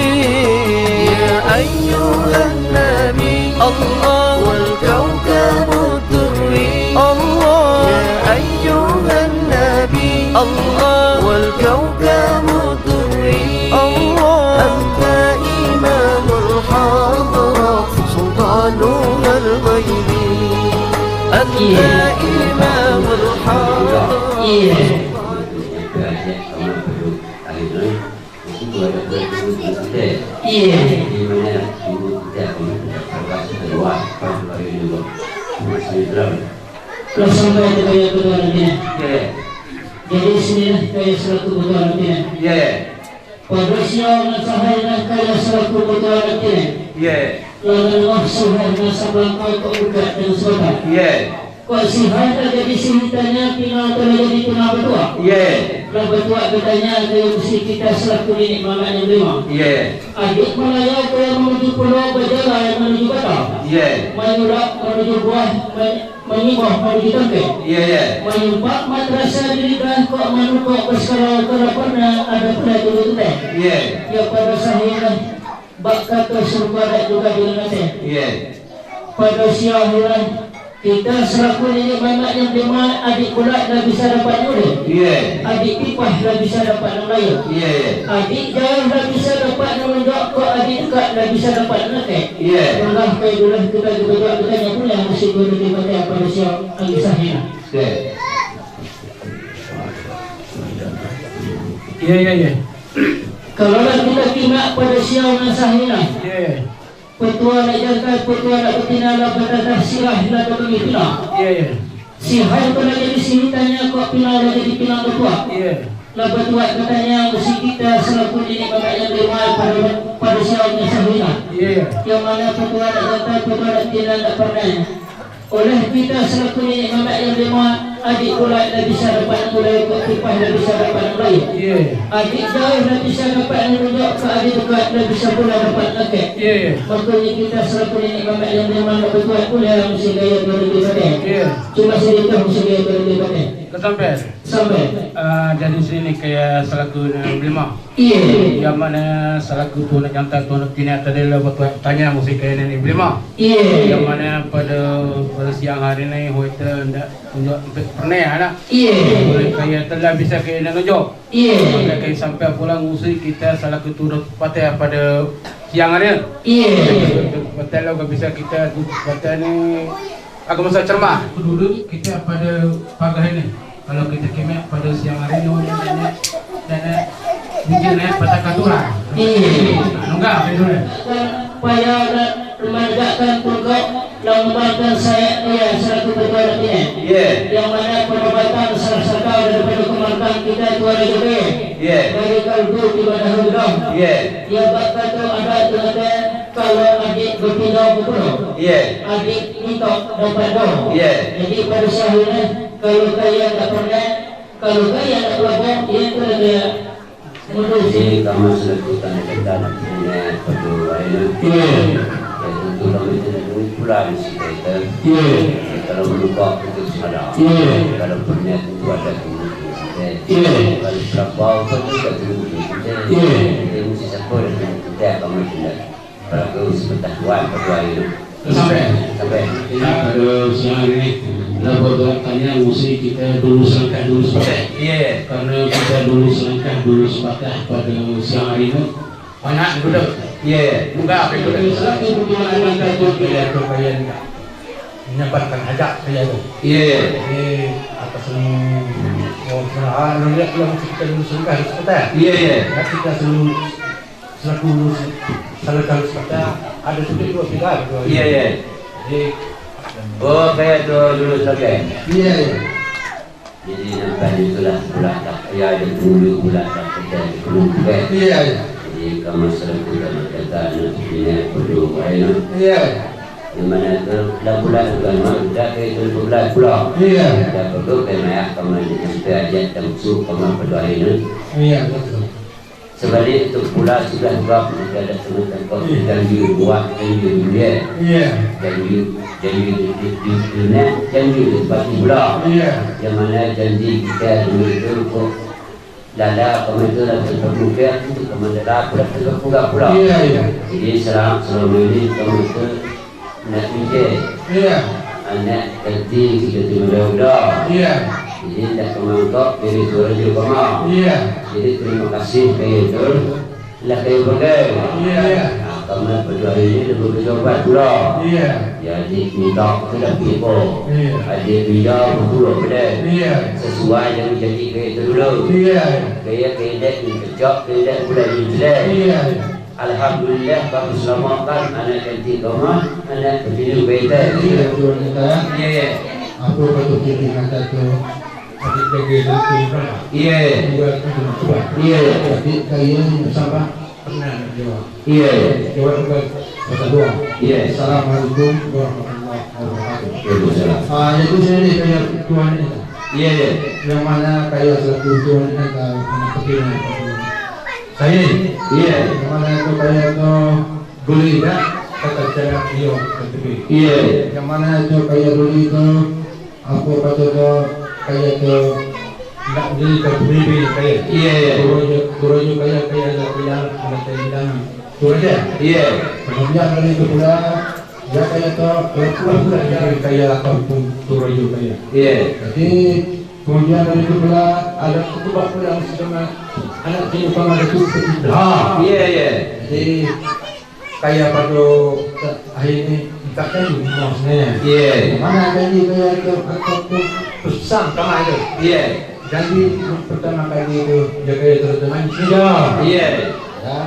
يا أيها النبي الله والكوكب الدري الله يا أيها النبي الله والكوكب الدري الله أنت إمام الحضرة سلطانها الغيبي أنت إمام الحضرة. Kalau sampai itu kayak ketua nantinya, jadi sinilah kayak selaku ketua nantinya. Pada siang sahaya kayak selaku ketua nantinya. Lalu Allah Subhanahu Wa Taala dan sebagainya. Kau sihata jadi sihitanya final atau jadi final betua. Kalau betua katanya ada mesti kita selaku ini maknanya lima. Adik Malaya kau menuju pulau berjalan menuju kota. Menyurak menuju buah menyibah menuju tempe. Menyumpak madrasah dirikan kau menukok bersekolah kalau pernah ada pernah dulu tu. Ya pada sahihlah bakat terserupa juga di nanti. Pada siang kita selaku ini banyak yang lima adik pula dah bisa dapat murid. Adik pipah dah bisa dapat Melayu. Adik jauh dah bisa dapat menunjuk ke adik dekat dah bisa dapat nakik. Allah kaya dulu kita juga bertanya pula mesti guru di mata pada siang lagi sahina. Kalau kita kimak pada siang sahina. Petua nak jaga, petua nak betina, nak berdadah sirah, nak begitu. Si Hai tu nak jadi sihitanya, kau pinang nak jadi pinang petua. Nak bertua katanya, mesti kita selaku ini bapak yang lima pada siangnya sahina. Yang mana petua nak jaga, petua nak betina, nak pernah. Oleh kita selaku ini bapak yang lima, adik pula dah bisa dapat mulai ke pipah dah bisa dapat mulai. Adik jauh dah bisa dapat menunjuk ke adik dekat dah bisa pula dapat nakik. Makanya kita selaku ini bapak yang lima nak bertuat pula mesti gaya berlebih badan. Cuma sedikit mesti gaya berlebih badan. Sampai jadi sini kayak selaku lima. Yang mana selaku tu nak jantan tu nak tina tadi lah buat tanya mesti kayak ni lima. Yang mana pada siang hari ni hotel ndak tunjuk pernah anak. Boleh kayak telah bisa kayak nak tunjuk. Maka kayak sampai pulang mesti kita selaku tu patah pada siang hari. Betul lah bisa kita patah ni. Aku masa cermat duduk kita pada pagi ini. Kalau kita kemek pada siang hari ni dan mungkin pada katuran. Enggak betul. Supaya memanjakan pokok lembaga saya dia selaku ketua ini. Yang mana pengobatan salah daripada kemampuan kita itu ada juga. Dari kalbu di badan hudang. Yang bakal tu ada ternyata kalau adik berpindah ke pulau. Adik minta dapat dong. Jadi pada sahurnya kalau kaya tak pernah, kalau kaya tak pelabur, dia tu ada jadi kamu selaku tanda kita nak punya berdua ini. Tentu kami tidak pulang si kita. Kalau melupa itu salah. Kalau punya tentu ada tunggu kita. Kalau berapa pun juga tunggu kita. Jadi mesti siapa yang kita kamu tidak. Kalau sepengetahuan berdua ini. Sampai. Pada siang ini. Nah, berdoanya mesti kita dulu selangkah dulu sepakat. Karena kita dulu selangkah dulu sepakat pada siang hari ini. Banyak dulu. Bukan apa itu. Selaku ketua anak itu kaya menyampaikan hajat saya itu. Atas semua lihat kalau kita dulu selangkah dulu sepakat. Kita selaku selangkah dulu sepakat ada sudah dua pihak. Jadi oh kayak dulu saja. Jadi nampak itulah pula tak payah ada dulu pula tak payah belum juga. Jadi kamu selalu kita kata nak punya berdua ini. Yang mana itu dah bulan agama dah ke itu bulan pula. Iya. Dah betul kena kami sampai ajak tamsuk kami berdoa ini. Iya betul. Sebalik itu pula sudah juga ada teman-teman kau janji buat janji dunia. Iya. Janji dunia janji bagi pula. Iya. Yang mana janji kita dulu itu untuk dada kami itu dah terbuka itu kami dah pula. Iya iya. Jadi selama ini kami itu nak mikir. Iya. Anak ganti kita tu muda. Iya. Jadi dah kemangkok dari suara juga kemang. Iya. Jadi terima kasih kayak itu. Lah kayak bagai. Iya. Kami berdua ini lebih bersobat pula. Iya. Jadi minta sudah pipo. Iya. Adik bida betul pada. Iya. Sesuai yang jadi kayak itu dulu. Iya. Kayak dah kejak kayak bulan ini. Iya. Alhamdulillah kami selamatkan anak cantik kami, anak kecil kita. Iya, Tuhan kita. Iya. Aku patut jadi kata tu. Adik jaga itu berapa? Iya. Iya. Jadi kalian bersama pernah jawab. Iya. Jawab juga kata dua. Iya. Assalamualaikum warahmatullahi wabarakatuh. Itu sini kayak Tuhan ini. Iya. Yang mana kayak selaku Tuhan ini anak kecil. Saya, iya, mana itu kayak itu boleh tak kata cara dia ketepi. Iya, yang mana itu kayak dulu itu aku kata itu kayak itu nak jadi ketepi kayak. Iya, turunnya kayak ada yang ada tentang turunnya. Iya, kemudian dari itu pula dia kayak itu pula kayak ataupun turunnya kayak. Iya, jadi kemudian dari itu pula ada ketubak pula yang sedang anak kecil kalau ada tuh iya iya. Jadi kayak pada akhir ini kita kan maksudnya. Iya. Mana jadi kayak itu pesan kama itu. Iya. Jadi pertama kali itu jaga teman-teman tidak. Iya. Ya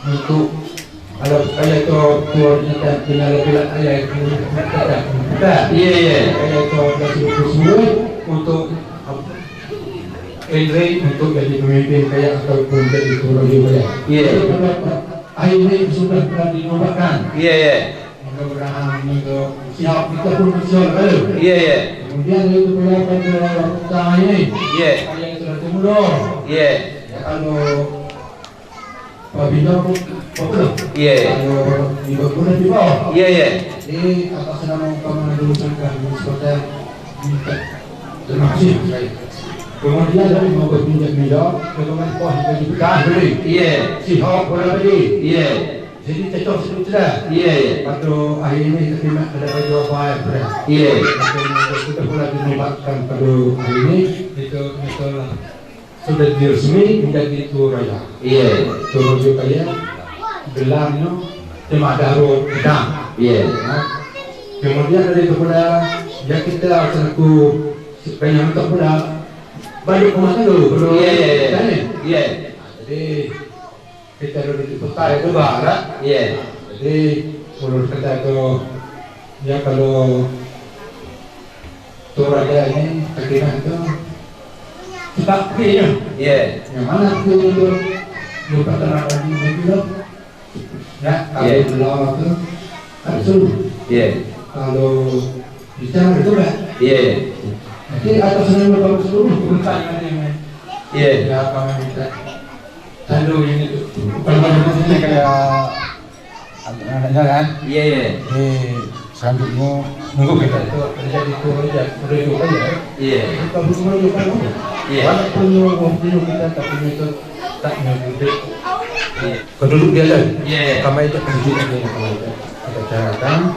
untuk kalau kayak itu tuannya tinggal bilang ayah itu kita. Iya iya. Kayak itu kasih semua untuk Andre untuk jadi pemimpin kayak ataupun jadi guru juga. Iya. Akhirnya sudah pernah dinobatkan. Iya iya. Mudah-mudahan untuk siap kita pun siap kalau. Iya iya. Kemudian itu berapa tahun ini? Iya. Kayak sudah muda. Iya. Kalau Pabina pun betul. Iya. Kalau di bawah di bawah. Iya iya. Jadi atas nama kami dulu sangat seperti terima kasih. Kemudian dari mau berpinjam minyak, kemudian kau hingga dibuka beli. Iya. Siap boleh beli. Iya. Jadi cocok sudah. Iya. Patro akhir ini terima ada dua file beras. Iya. Kita pula dinobatkan pada hari ini itu sudah diresmi menjadi Turaya. Iya. Turaya kaya gelarnya tema daru pedang. Iya. Kemudian dari itu pula ya kita selaku penyanyi pula balik rumah dulu, belum. Iya. Jadi kita dulu di kota itu barat. Iya. Jadi menurut kita itu ya kalau Toraja ini terkira itu kita pilih. Iya. Yang mana itu lupa terangkan ini dulu. Ya, kalau belum itu kan suruh. Iya. Kalau bicara itu kan. Iya. Jadi atas nama bapak seluruh pertanyaan ini. Iya. Ya kami minta. Lalu ini bukan ini kayak anaknya kan? Iya iya. Selanjutnya nunggu kita itu terjadi turun ya, turun aja. Iya. Kita belum juga kan? Iya. Walaupun ngomong kita tapi itu tak nyampe. Iya. Keduduk dia aja. Iya. Kami itu pendidikan ini kita carakan.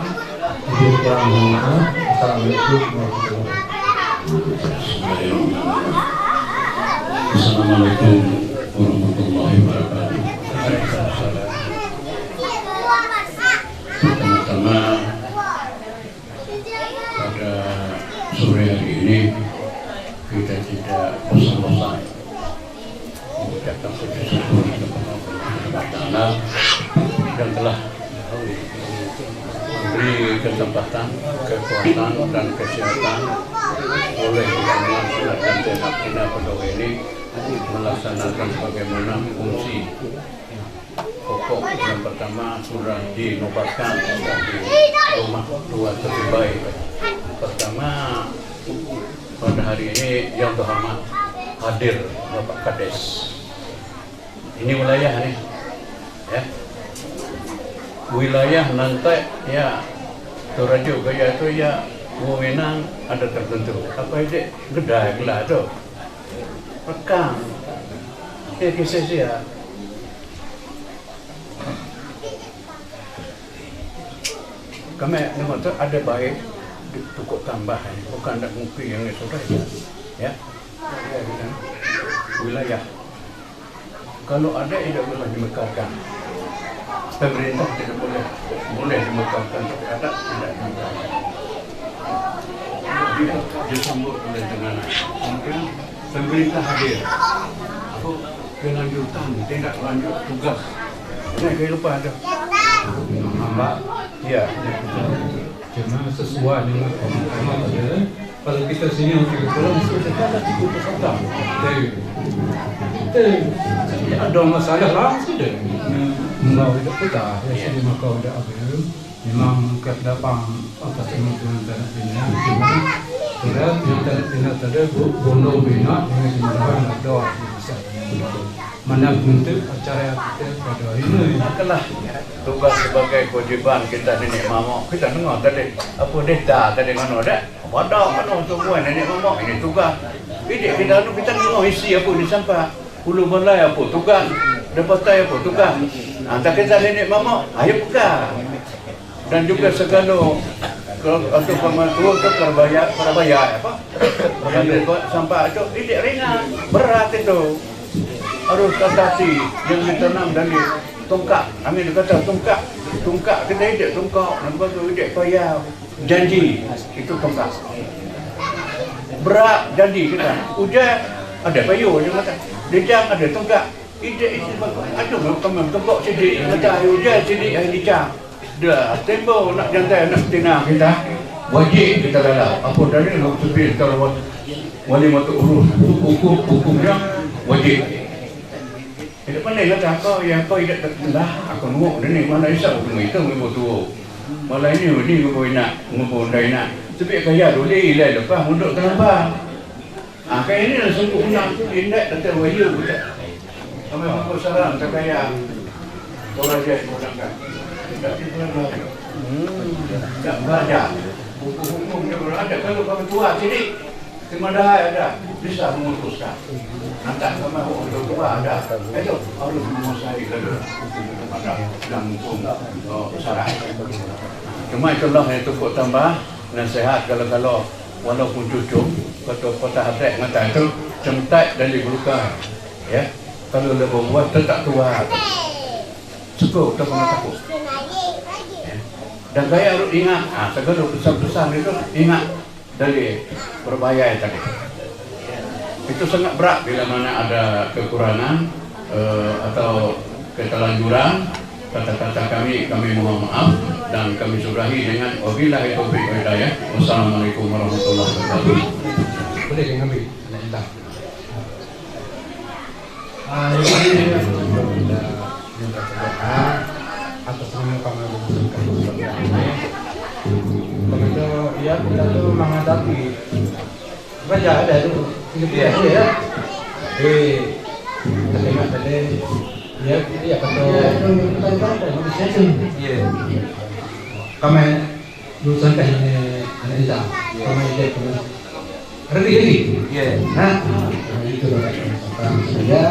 Jadi kurang mengenal. Assalamualaikum warahmatullahi wabarakatuh. Assalamualaikum warahmatullahi wabarakatuh. Pertama-tama pada sore hari ini kita tidak bosan-bosan mengucapkan puji syukur kepada Allah Taala yang telah memberi kesempatan, kekuatan dan kesehatan oleh Allah dan Tuhan pada ini melaksanakan bagaimana fungsi pokok yang pertama sudah dinobatkan di rumah tua terbaik. Pertama pada hari ini yang terhormat hadir Bapak Kades. Ini wilayah nih, ya. Wilayah nanti ya Torajo gaya itu ya wewenang ada tertentu. Apa itu gedai gelah tu, rekam. Kisah dia. Kami dengar tu ada baik pokok tambahan, bukan ada mungkin yang sudah ya. Wilayah. Kalau ada tidak boleh dimekarkan. Pemerintah tidak boleh dimekarkan, tapi ada tidak dimekarkan. Dia disambut oleh dengan mungkin pemerintah hadir. Apa kelanjutan, tindak lanjut tugas. Ini kehidupan ada. Mbak, ya. Cuma sesuai dengan pemahaman saja. Kalau kita sini untuk kita kita ada 30 kata. Kita ada masalah lah sudah. Mau hidup kita, ya sini maka ada apa? Memang kedapan atas kemungkinan tanah bina. Cuma sudah tanah bina tadi bono bina dengan dimana ada bisa. Mana bentuk acara kita pada ini. Itulah tugas sebagai kewajiban kita nenek mamak. Kita dengar tadi apa data tadi mana ada? Pada mana semua nenek mamak ini tugas. Ini kita dengar isi apa di sampah. Hulu balai apa tugas. Dapatan apa tugas. Antara kita nenek mamak ayo buka. Dan juga segala atau pembantu atau perbayar apa? Sampah itu tidak ringan, berat itu. Harus atasi yang ditanam dari tongkak. Kami kata tongkak kita hidup tongkak, nampak tu hidup payah. Janji itu tongkak. Berat janji kita. Hujan ada payung je kata. Dijang ada tongkak. Hidup ada kami tongkak sedih. Kata hujan sedih air dijang. Dah tempo nak jantai nak tina kita. Wajib kita dalam. Apa dari nak sebut kalau wali matu urus hukumnya wajib. Tidak pandai lah kau yang kau tidak terkenal. Aku nunggu ni mana isap aku itu nunggu tu. Malah ini nunggu nak nunggu dah nak. Tapi kaya dulu ilai lepas untuk terlambat. Kaya ini lah sungguh undang indah datang wahyu kita. Kami mampu saran terkaya. Orang dia menggunakan. Tak belajar. Hukum dia berada. Kalau kami tua sini. Kemudahan ada bisa memutuskan. Nanti sama orang tua ada. Itu harus menguasai dulu. Ada yang hukum syarat. Cuma itulah yang cukup tambah nasihat kalau walaupun cucu atau patah hati mata itu centak dan dibuka. Ya, kalau lebih buat tetap tua. Cukup tak pernah takut. Dan saya harus ingat. Segala besar-besar itu ingat. Dari berbahaya tadi. Itu sangat berat bila mana ada kekurangan atau keterlanjuran. Kata-kata kami mohon maaf dan kami sudahi dengan wabillahi taufiq wal hidayah. Wassalamualaikum warahmatullahi wabarakatuh. Boleh diambil. Alhamdulillah. Atas nama kami mengucapkan begitu ya kita tuh menghadapi baca ada tu ya terdengar tadi ya dia kata ya kami lulusan kan anak kita kami dia ready ya nah itu saja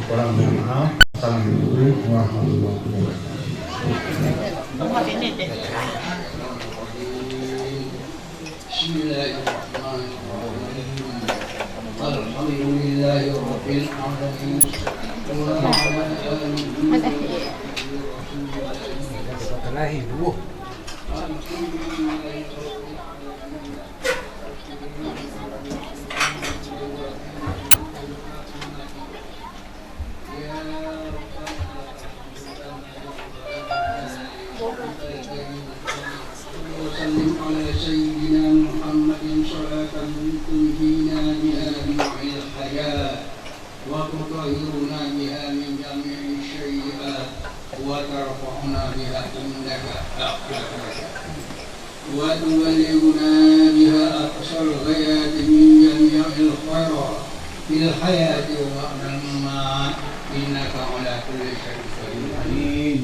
kurang maaf. Assalamualaikum warahmatullahi wabarakatuh. Bismillahirrahmanirrahim. Alhamdulillahirabbil alamin. وسلم على سيدنا محمد صلاة تنجينا بها من وعي الحياة وتطهرنا بها من جميع السيئات وترفعنا بها عندك أعلى درجات وتبلغنا بها أقصى الغايات من جميع الخيرات في الحياة وبعد الممات إنك على كل شيء قدير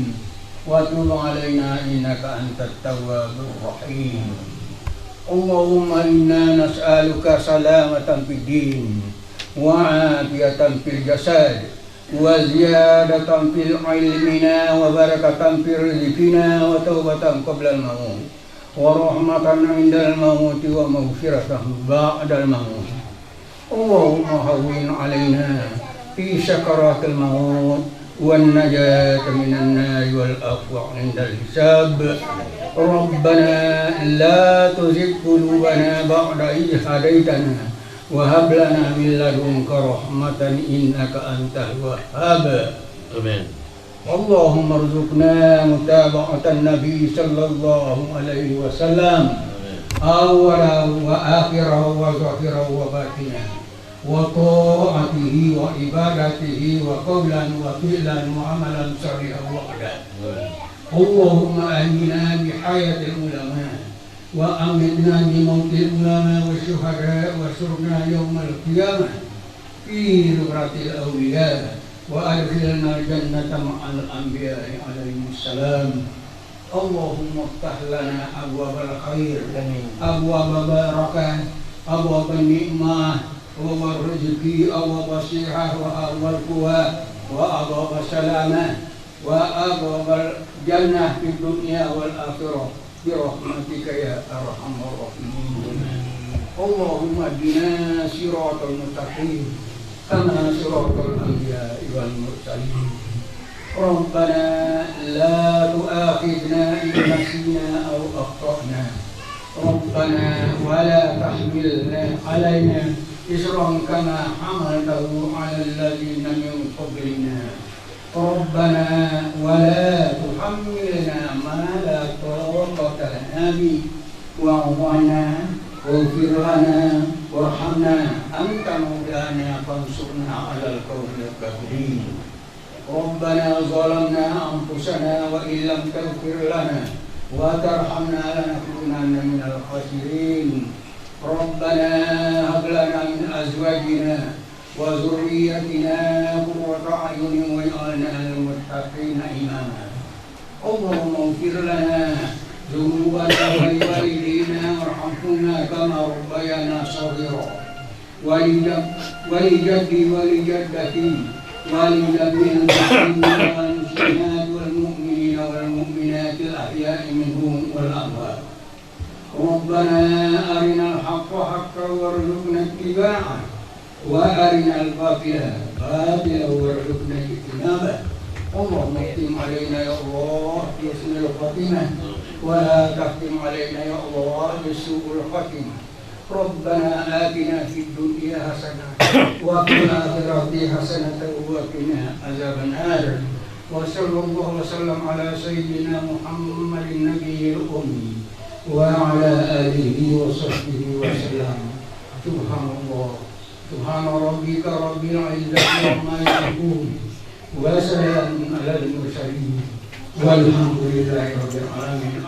وتب علينا إنك أنت التواب الرحيم اللهم إنا نسألك سلامة في الدين وعافية في الجسد وزيادة في علمنا وبركة في رزقنا وتوبة قبل الموت ورحمة عند الموت ومغفرة بعد الموت اللهم هون علينا في سكرات الموت والنجاة من النار والعفو عند الحساب ربنا لا تزغ قلوبنا بعد إذ هديتنا وهب لنا من لدنك رحمة إنك أنت الوهاب آمين اللهم ارزقنا متابعة النبي صلى الله عليه وسلم أوله وآخره وظاهره وباطنه وطاعته وعبادته وقولا وفعلا وعملا صالحا وحدا اللهم أهلنا بحياة العلماء وأمتنا بموت العلماء والشهداء وسرنا يوم القيامة في زمرة الأولياء وأدخلنا الجنة مع الأنبياء عليهم السلام اللهم افتح لنا أبواب الخير أبواب البركة أبواب النعمة أبواب الرزق أبواب الصحة وأبواب القوة وأبواب السلامة وأبواب الجنة في الدنيا والآخرة برحمتك يا أرحم الراحمين اللهم اهدنا صراط المستقيم كما صراط الأنبياء والمرسلين ربنا لا تؤاخذنا إن نسينا أو أخطأنا ربنا ولا تحملنا علينا إصرا كما حملته على الذين من قبلنا ربنا ولا تحملنا ما لا طاقة لنا به واعف عنا واغفر لنا وارحمنا أنت مولانا فانصرنا على القوم الكافرين ربنا ظلمنا أنفسنا وإن لم تغفر لنا وترحمنا لنكونن من الخاسرين ربنا هب لنا من أزواجنا وذريتنا قرة أعين واجعلنا للمتقين إماما اللهم اغفر لنا ذنوبنا ولوالدينا وارحمهما كما ربيانا صغيرا ولجدي ولجدتي ولجميع المسلمين والمسلمات والمؤمنين والمؤمنات الأحياء منهم والأموات ربنا أرنا الحق حقا وارزقنا اتباعه وأرنا الباطل باطلا وارزقنا اجتنابه اللهم اختم علينا يا الله بحسن الخاتمة ولا تختم علينا يا الله بسوء الخاتمة ربنا آتنا في الدنيا حسنة وفي الآخرة حسنة وقنا عذاب النار وصلى الله وسلم على سيدنا محمد النبي الأمي وعلى آله وصحبه وسلم سبحان الله سبحان ربك رب العزة عما يصفون وسلام على المرسلين والحمد لله رب العالمين.